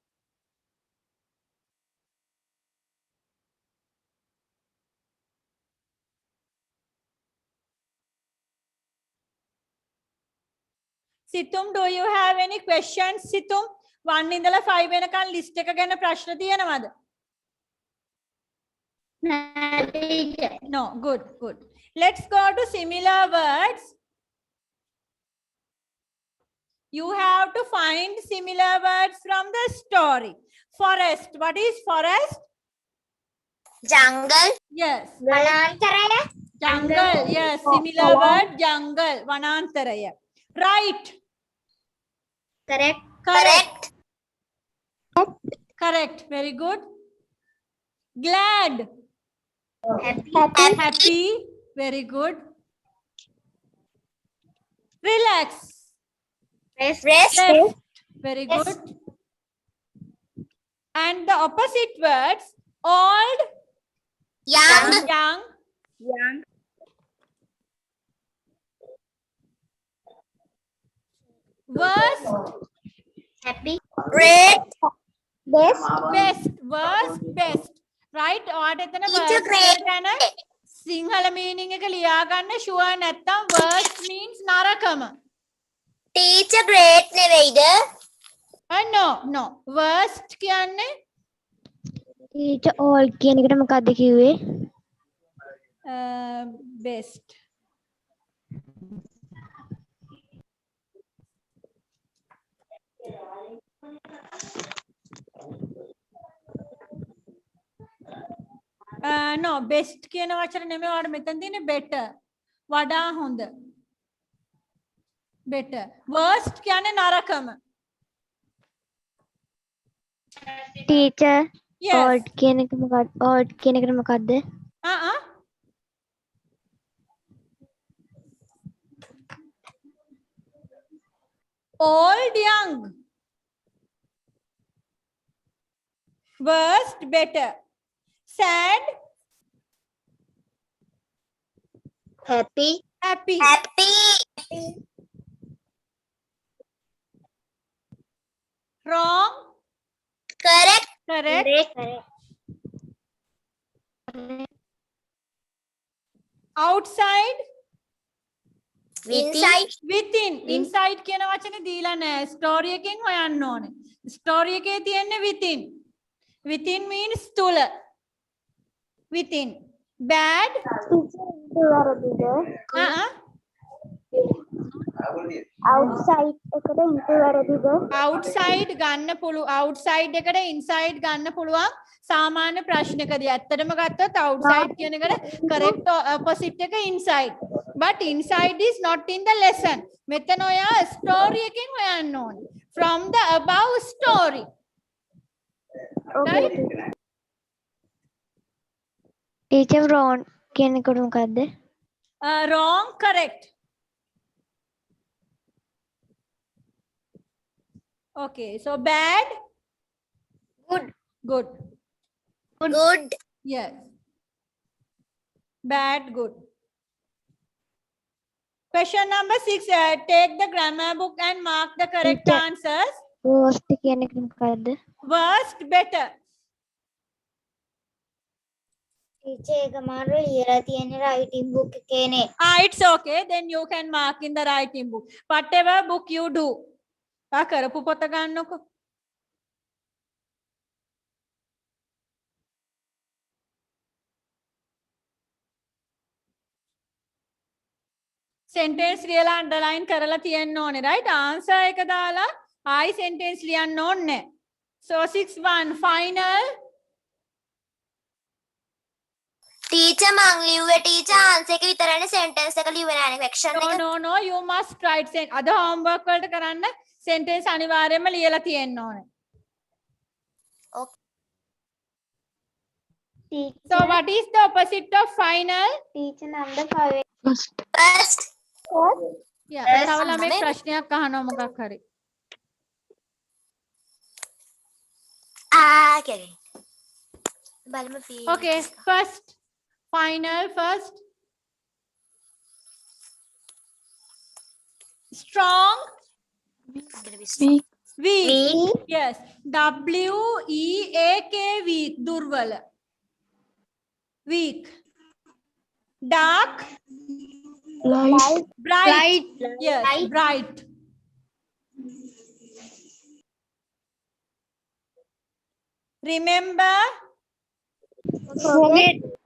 Situm, do you have any questions? Situm, 1 ඉඳලා 5 වෙනකන් list එක ගැන ප්‍රශ්න තියෙනවද? No, good, good. Let's go to similar words. You have to find similar words from the story. Forest. What is forest? Jungle. Yes. Vanantaraya. Jungle. Yes. Similar word. Jungle. Vanantaraya. Right. Correct. Correct. Correct. Very good. Glad. Happy. Happy. Very good. Relax. Rest. Left. Very good. And the opposite words, old, Young. young, worst, Happy. Great. Best. best, worst, best. Right? ඔයාට එතන Teacher, worst great. ගැන Sinhala meaning එක ලියා ගන්න sure නැත්තම් worst means නරකම. Teacher great නෙවෙයිද? No. Worst කියන්නේ teacher all කියන එකට මොකද්ද කිව්වේ? best. No, best කියන වචන නෙමෙයි ඔයාලට මෙතන තියෙන්නේ better. වඩා හොඳ. Better. Worst කියන්නේ නරකම. teacher Yes. old කියන එක මොකක්ද? old කියන එකට මොකද්ද? Old, young. Worst, better. Sad, Happy. happy. Happy. Wrong, Correct. correct. Outside, Inside. within. Inside කියන වචනේ දීලා නැහැ. Story එකෙන් හොයන්න ඕනේ. Story එකේ තියෙන්නේ within. Within means තුල. Within. Bad. outside එකට into වැරදිද? outside ගන්න පුළුවන්. outside එකට inside ගන්න පුළුවන්. සාමාන්‍ය ප්‍රශ්නකදී ඇත්තටම ගත්තොත් outside කියන එකට correct opposite එක inside. But inside is not in the lesson. මෙතන ඔයා story එකෙන් හොයන්න ඕනේ. From the above story. Okay. Teacher wrong කියන එකට මොකද්ද? Wrong, correct. Okay, so bad, Good. good. Good. Yes. Bad, good. Question number 6. Take the grammar book and mark the correct Teacher. answers. Worst කියන එකට මොකද්ද? Worst, better. Teacher ඒක මාරු ලියලා තියෙන writing book එකේනේ. It's okay. Then you can mark in the writing book. Whatever book you do. කරපු පොත ගන්නකො. Sentence ලියලා underline කරලා තියෙන්න ඕනේ, right? Answer එක දාලා I sentence ලියන්න ඕනේ. So 6-1 final. Teacher මං ලිව්වේ teacher answer එක විතරනේ sentence එක ලිව්වේ නෑනේ question එක. No, you must write අද homework වලට කරන්න sentence අනිවාර්යයෙන්ම ලියලා තියෙන්න ඕනේ. So what is the opposite of final? Teacher number 5. First. Yeah, Yes, තව ළමෙක් ma'am. ප්‍රශ්නයක් අහනවා මොකක් හරි. Okay. බලමු feel. Okay, first final first. Strong, weak, weak. Yes. WEAK weak, durvala. Weak. Dark, light, bright. Yes, bright. Remember,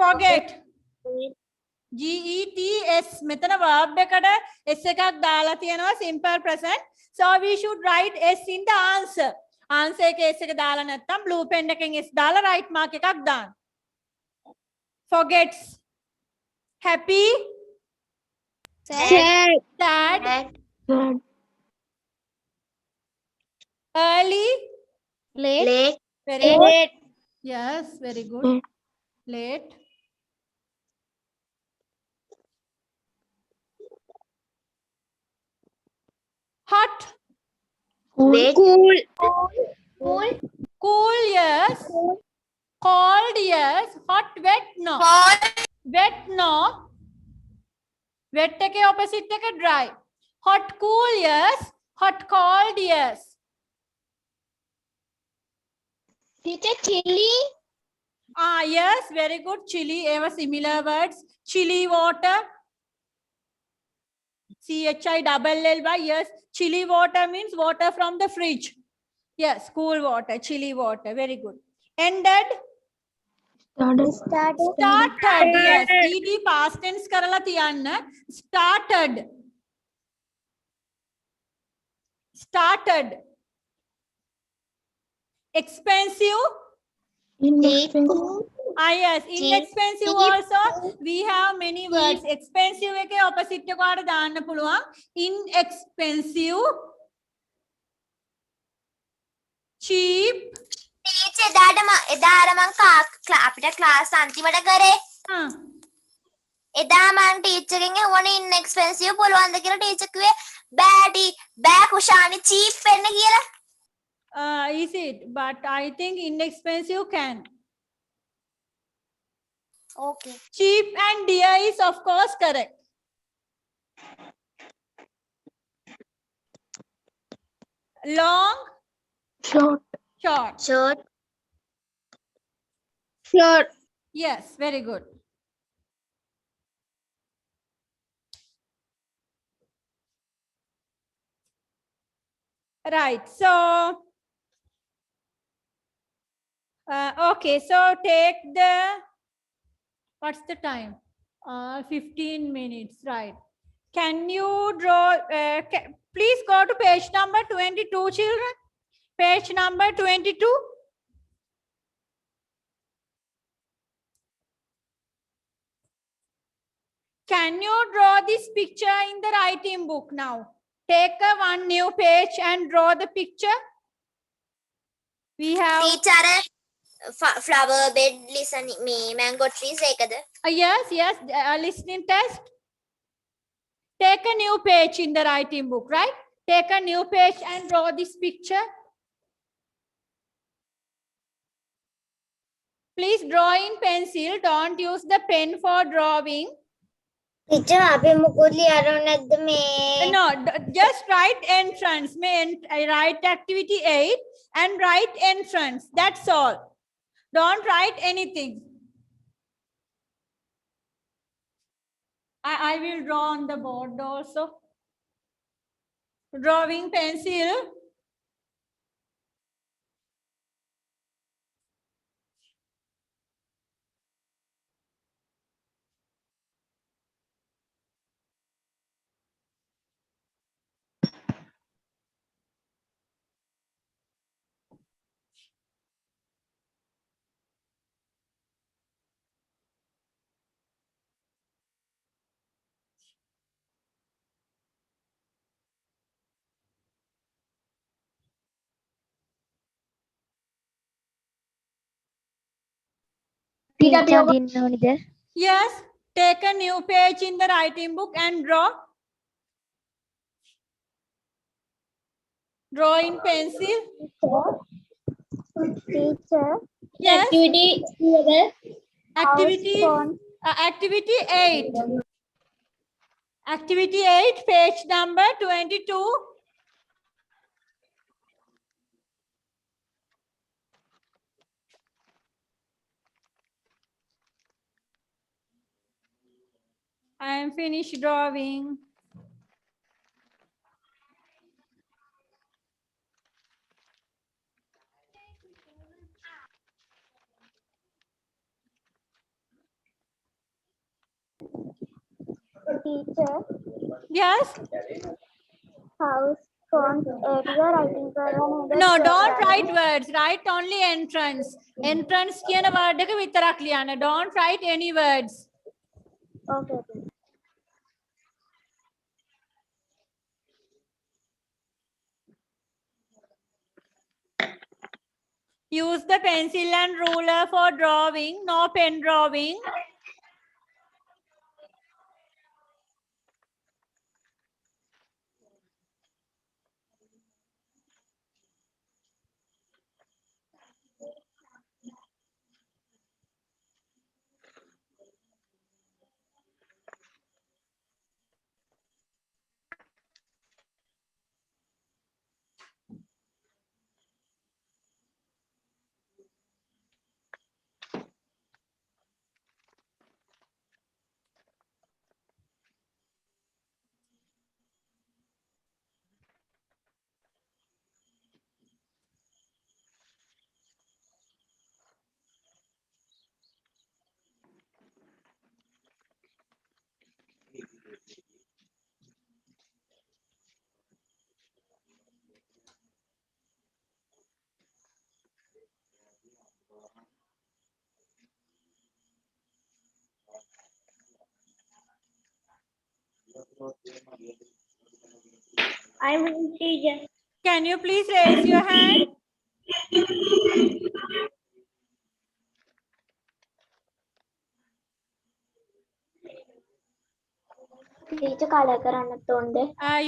forget. GETS මෙතන verb එකට s එකක් දාලා තියෙනවා simple present. So we should write s in the answer. Answer එකේ s එක දාලා නැත්නම් blue pen එකෙන් s දාලා right mark එකක් දාන්න. Forgets. Happy, sad, sad, early, Late. very good. Yes, very good. Late. Hot, Late. cool, yes. Cold, yes. Hot, wet, no. Cold. Wet, no. Wet के opposite के dry. Hot, cool, yes. Hot, cold, yes. Teacher, chilly. Yes, very good. Chilly, ever similar words. Chilly water. CHILLY, yes. Chilly water means water from the fridge. Yes, cool water, chilly water. Very good. Ended. Started, yes. ED past tense කරලා තියන්න. Started. Started. Expensive. Yes, inexpensive also. We have many words. Expensive එකේ opposite එක ඔයාලට දාන්න පුළුවන්. Inexpensive. Cheap. Teacher එදා අර මං අපිට class අන්තිමට කරේ. එදා මං teacher ගෙන් ඇහුවනේ inexpensive පුළුවන්ද කියලා teacher කිව්වේ බෑ කුෂානි cheap වෙන්න කියලා. Is it? But I think inexpensive can. Okay. Cheap and dear is of course correct. Long, short, short. Short. Yes, very good. Right, so okay, so take the, what's the time? 15 minutes, right? Can you draw, please go to page number 22, children. Page number 22. Can you draw this picture in the writing book now? Take one new page and draw the picture. We have Teacher flower bed listening me mango trees ekada. Yes, listening test. Take a new page in the writing book, right? Take a new page and draw this picture. Please draw in pencil. Don't use the pen for drawing. Teacher අපි මුකුත් ලියන්න නැද්ද මේ No, just write entrance. Write activity 8 and write entrance. That's all. Don't write anything. I will draw on the board also. Drawing pencil. Teacher අදින්න ඕනිද Yes, take a new page in the writing book and draw. Draw in pencil. Teacher Yes, Activity activity 8. Activity 8, page number 22. I am finished drawing. Teacher Yes. house front area writing කරන No, don't write words. Write only entrance. Entrance කියන word එක විතරක් ලියන්න. Don't write any words. okay Use the pencil and ruler for drawing. No pen drawing. I will teacher Can you please raise your hand? Teacher colour කරන්නත් ඕනද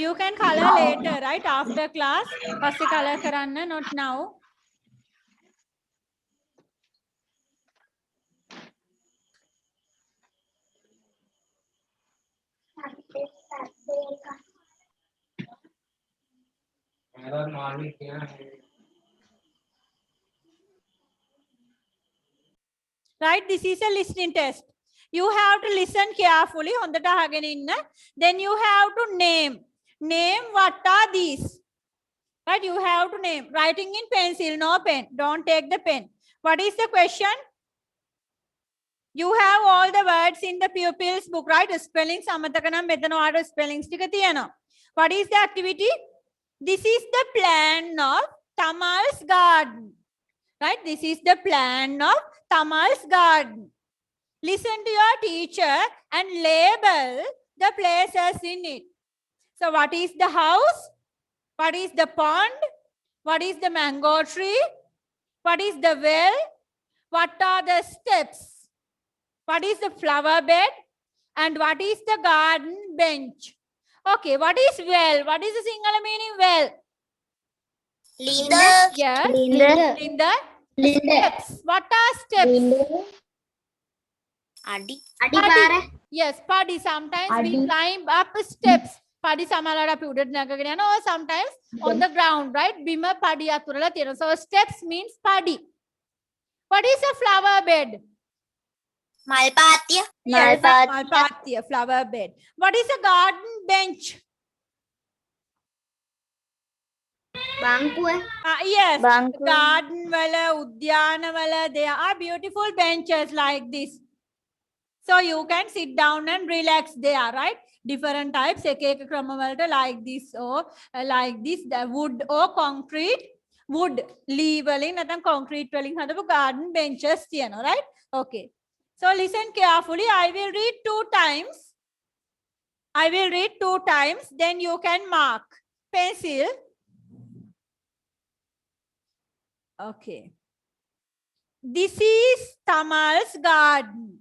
You can color later, right? After class. පස්සේ color කරන්න, not now. Right, this is a listening test. You have to listen carefully. හොඳට අහගෙන ඉන්න. Then you have to name. Name what are these? Right, you have to name. Writing in pencil, no pen. Don't take the pen. What is the question? You have all the words in the pupils book, right? Spellings අමතක නම් මෙතන ඔයාලට spellings ටික තියෙනවා. What is the activity? This is the plan of Tamal's garden. Right? This is the plan of Tamal's garden. Listen to your teacher and label the places in it. So what is the house? What is the pond? What is the mango tree? What is the well? What are the steps? What is the flower bed? And what is the garden bench? Okay, what is well? What is the singular meaning well? Linda. Yes. Linda. Linda. Linda. Steps. What are steps? Adi. අඩිපාර. Yes, paddy. Sometimes we Adi. climb up steps. Paddy සමහරවිට අපි උඩට නැගගෙන යනවා. Or sometimes on the ground, right? බිම paddy අතුරලා තියෙනවා. So steps means paddy. What is a flower bed? Malpatya. Yes, Malpatya, flower bed. What is a garden bench? බංකුව. Yes, බංකුව. garden වල, උද්‍යාන වල, there are beautiful benches like this. So you can sit down and relax there, right? Different types, එක එක ක්‍රම වලට like this or like this, the wood or concrete, wood, lee වලින් නැත්නම් concrete වලින් හදපු garden benches තියෙනවා, right? Okay. So listen carefully. I will read 2 times. I will read 2 times. Then you can mark. Pencil. Okay. This is Tamal's garden.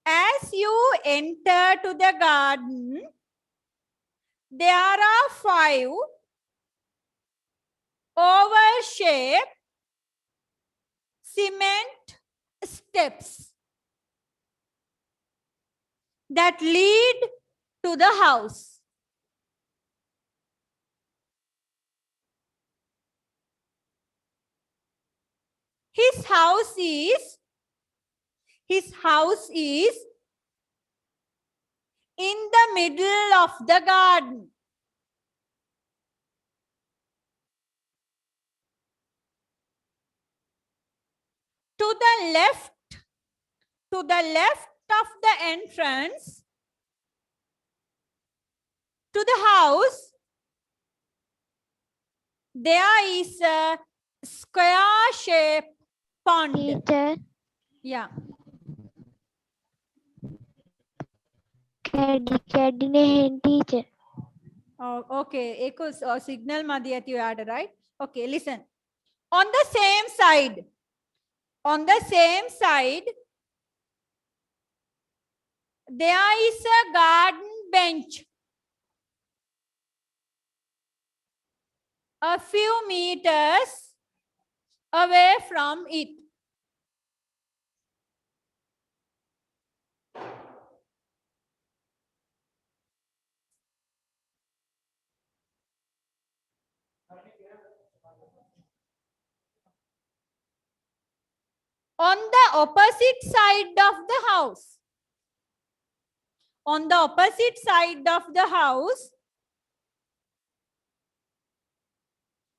As you enter to the garden, there are 5 oval-shaped cement steps that lead to the house. His house is in the middle of the garden. To the left of the entrance to the house, there is a square-shaped pond. Teacher. Yeah. කැඩිනේ teacher. Oh, okay. Equals signal madhi ඇති ඔයාට, right? Okay, listen. On the same side, there is a garden bench a few meters away from it. On the opposite side of the house. On the opposite side of the house,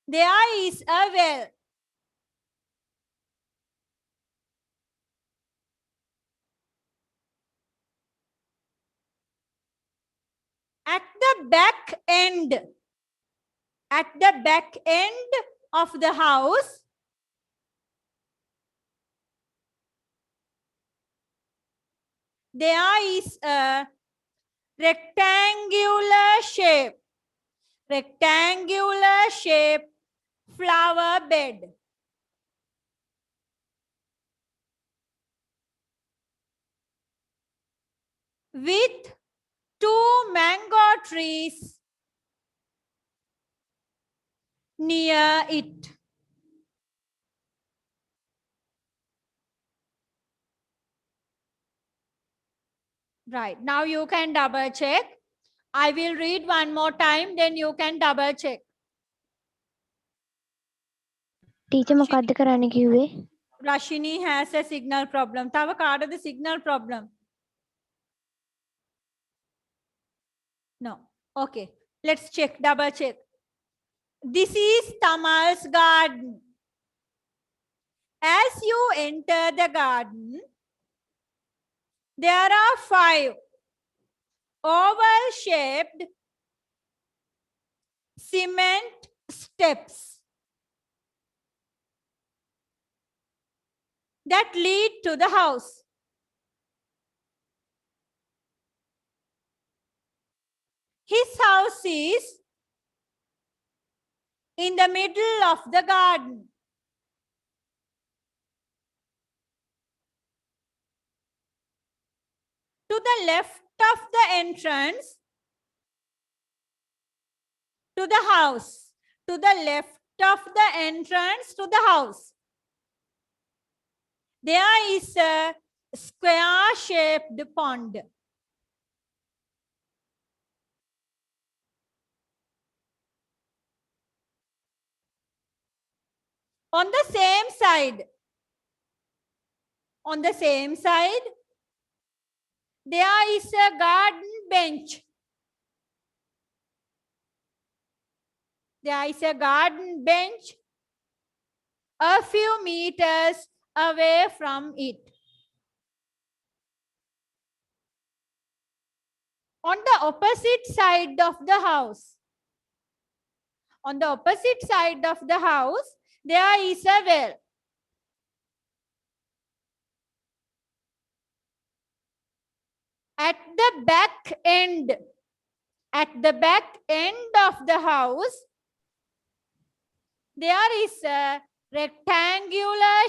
there is a well. At the back end of the house, there is a rectangular shape flower bed. With 2 mango trees near it. Right. Now you can double check. I will read one more time, then you can double check. Teacher මොකද්ද කරන්න කිව්වේ? Rashini has a signal problem. තව කාටද signal problem? No. Okay. Let's check, double check. This is Tamal's garden. As you enter the garden, there are 5 oval-shaped cement steps that lead to the house. His house is in the middle of the garden. the left of the entrance to the house. To the left of the entrance to the house, there is a square shaped pond. On the same side, there is a garden bench. There is a garden bench a few meters away from it. On the opposite side of the house, there is a well. At the back end of the house, there is a rectangular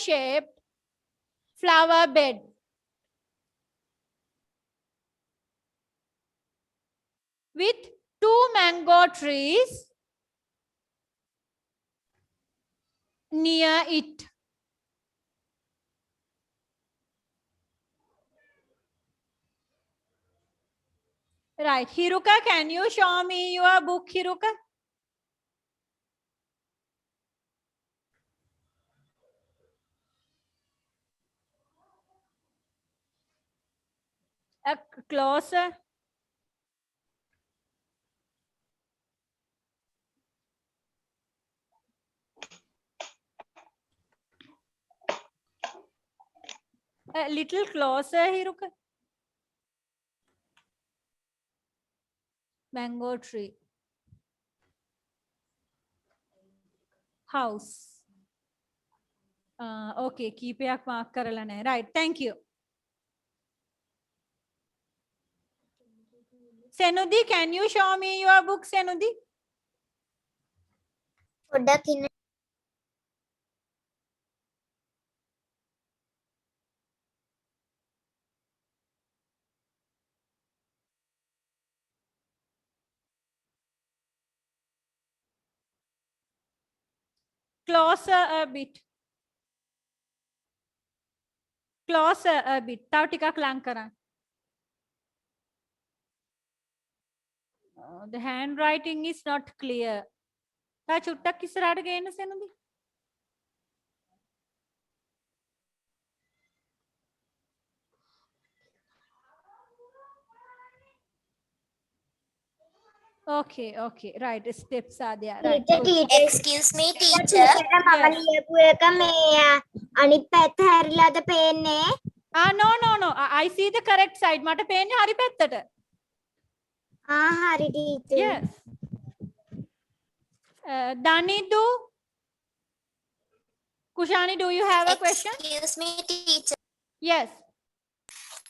shaped flower bed. With 2 mango trees near it. Right. Hiruka, can you show me your book, Hiruka? Closer. A little closer, Hiruka. Mango tree. House. Okay, keep it mark karala nahi. Right, thank you. Senudi, can you show me your book, Senudi? පොඩ්ඩක් ඉන්න. Closer a bit. Closer a bit. තව ටිකක් ලං කරන්න. The handwriting is not clear. තව චුට්ටක් ඉස්සරහට ගේන්න සෙනුදි. Okay, right. Steps are there. Right. Good. Excuse me, teacher. මම ලියපු එක මේ අනිත් පැත්ත හැරිලාද පේන්නේ? No. I see the correct side. මට පේන්නේ හරි පැත්තට. හරි teacher. Yes. Danidu, Kushani, do you have a question? Excuse me, teacher. Yes.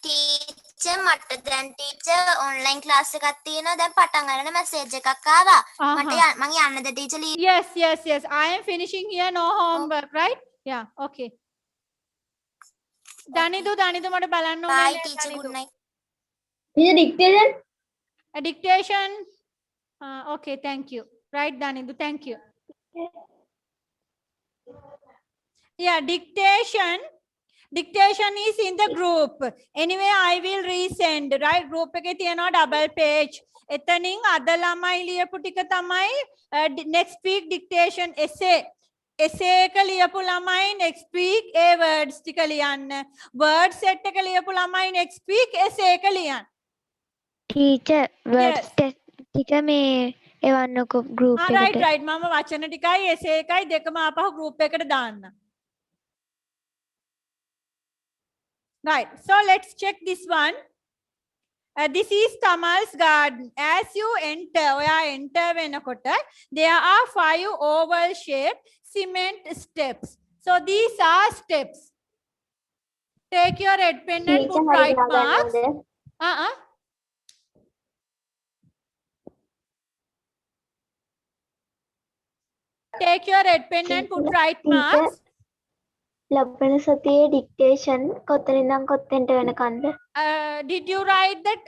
Teacher, මට දැන් teacher online class එකක් තියෙනවා. දැන් පටන් ගන්න message එකක් ආවා. මම යන්නද teacher? Yes. I am finishing here. No homework, right? Yeah. Okay. Danidu මට බලන්න ඕනේ. Bye, teacher. Good night. Is dictation? A dictation. Okay, thank you. Right, Danidu, thank you. Yeah, dictation is in the group. Anyway, I will resend. Right, group එකේ තියෙනවා double page. එතනින් අද ළමයි ලියපු ටික තමයි next week dictation essay එක ලියපු ළමයි next week a words ටික ලියන්න. word set එක ලියපු ළමයි next week essay එක ලියන්න. Teacher, Yes. teacher මේ එවන්නකො group එකට. Right. මම වචන ටිකයි essay එකයි දෙකම ආපහු group එකට දාන්න. Right. So let's check this one. This is Tamal's garden. As you enter, වෙනකොට there are 5 oval shaped cement steps. So these are steps. Take your red pen and put right marks. Take your red pen and put right marks. ලබන සතියේ dictation කොතන ඉඳන් කොතෙන්ට වෙනකන්ද? Did you write that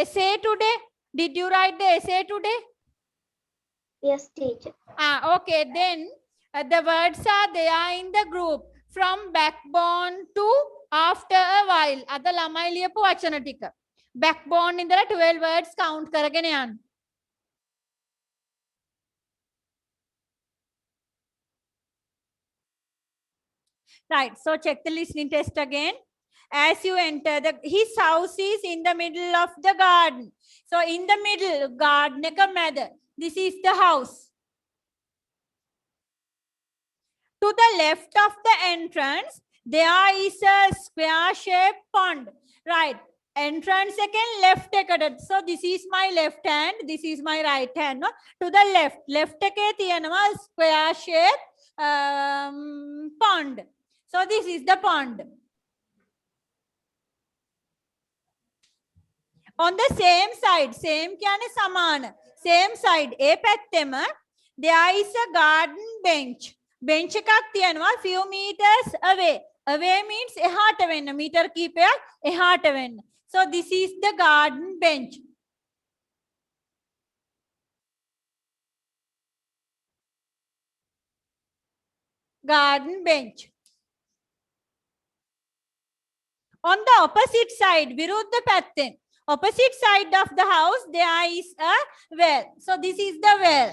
essay today? Did you write the essay today? Yes, teacher. Okay, then the words are there in the group from backbone to after a while. අද ළමයි ලියපු වචන ටික. Backbone ඉඳලා 12 words count කරගෙන යන්න. Right, so check the listening test again. As you enter, his house is in the middle of the garden. So in the middle, garden එක මැද. This is the house. To the left of the entrance, there is a square-shaped pond. Right. Entrance again left එකකට. So this is my left hand. This is my right hand. No? To the left. Left එකේ තියෙනවා square-shaped pond. So this is the pond. On the same side, same කියන්නේ සමාන. Same side, A පැත්තෙම there is a garden bench. Bench එකක් තියෙනවා few meters away. Away means එහාට වෙන්න. meter කීපයක් එහාට වෙන්න. So this is the garden bench. Garden bench. On the opposite side, විරුද්ධ පැත්තෙන්. Opposite side of the house, there is a well. So this is the well.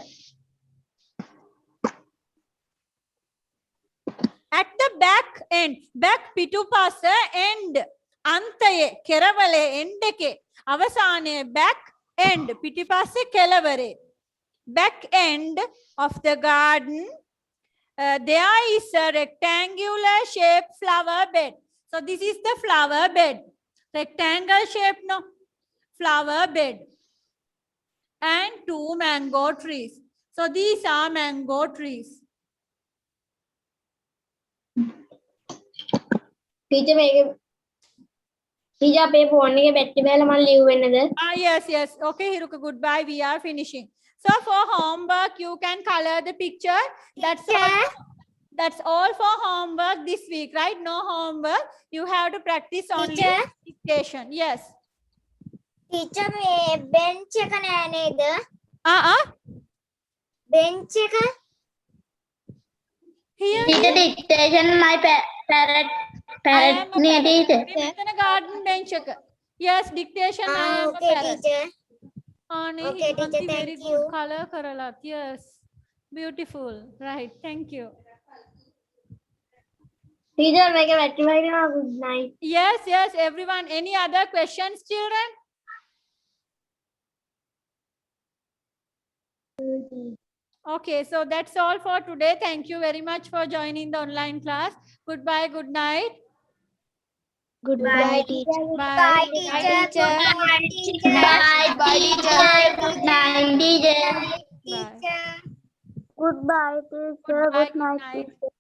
At the back end, back පිටුපස end. අන්තයේ කෙරවලේ end එකේ අවසානයේ back end පිටිපස්සේ කෙළවරේ. Back end of the garden, there is a rectangular shaped flower bed. So this is the flower bed. Rectangle shape, no? Flower bed. And 2 mango trees. So these are mango trees. Teacher මේක teacher අපේ phone එකේ battery බැලලා මම ලියුවෙන්නද? Yes. Okay, Hiruka, goodbye. We are finishing. So for homework, you can color the picture. That's all for homework this week, right? No homework. You have to practice only Teacher? dictation. Yes. Teacher මේ bench එක නෑ නේද? Bench එක Here. Teacher dictation my parrot නේ teacher. මෙතන garden bench එක. Yes, dictation. I am a okay parrot. teacher. Ani, Okay, teacher, Himanti, very thank good you. color karalat. Yes. Beautiful. Right. Thank you. Teacher මේක battery බැලලා good night. Yes, everyone. Any other questions, children? Okay, so that's all for today. Thank you very much for joining the online class. Goodbye, good night. Goodbye, teacher. Bye. Bye teacher. Bye teacher. Bye, teacher. Good night, teacher. Bye. Teacher. Goodbye, teacher. Goodbye, Good night, good night. teacher.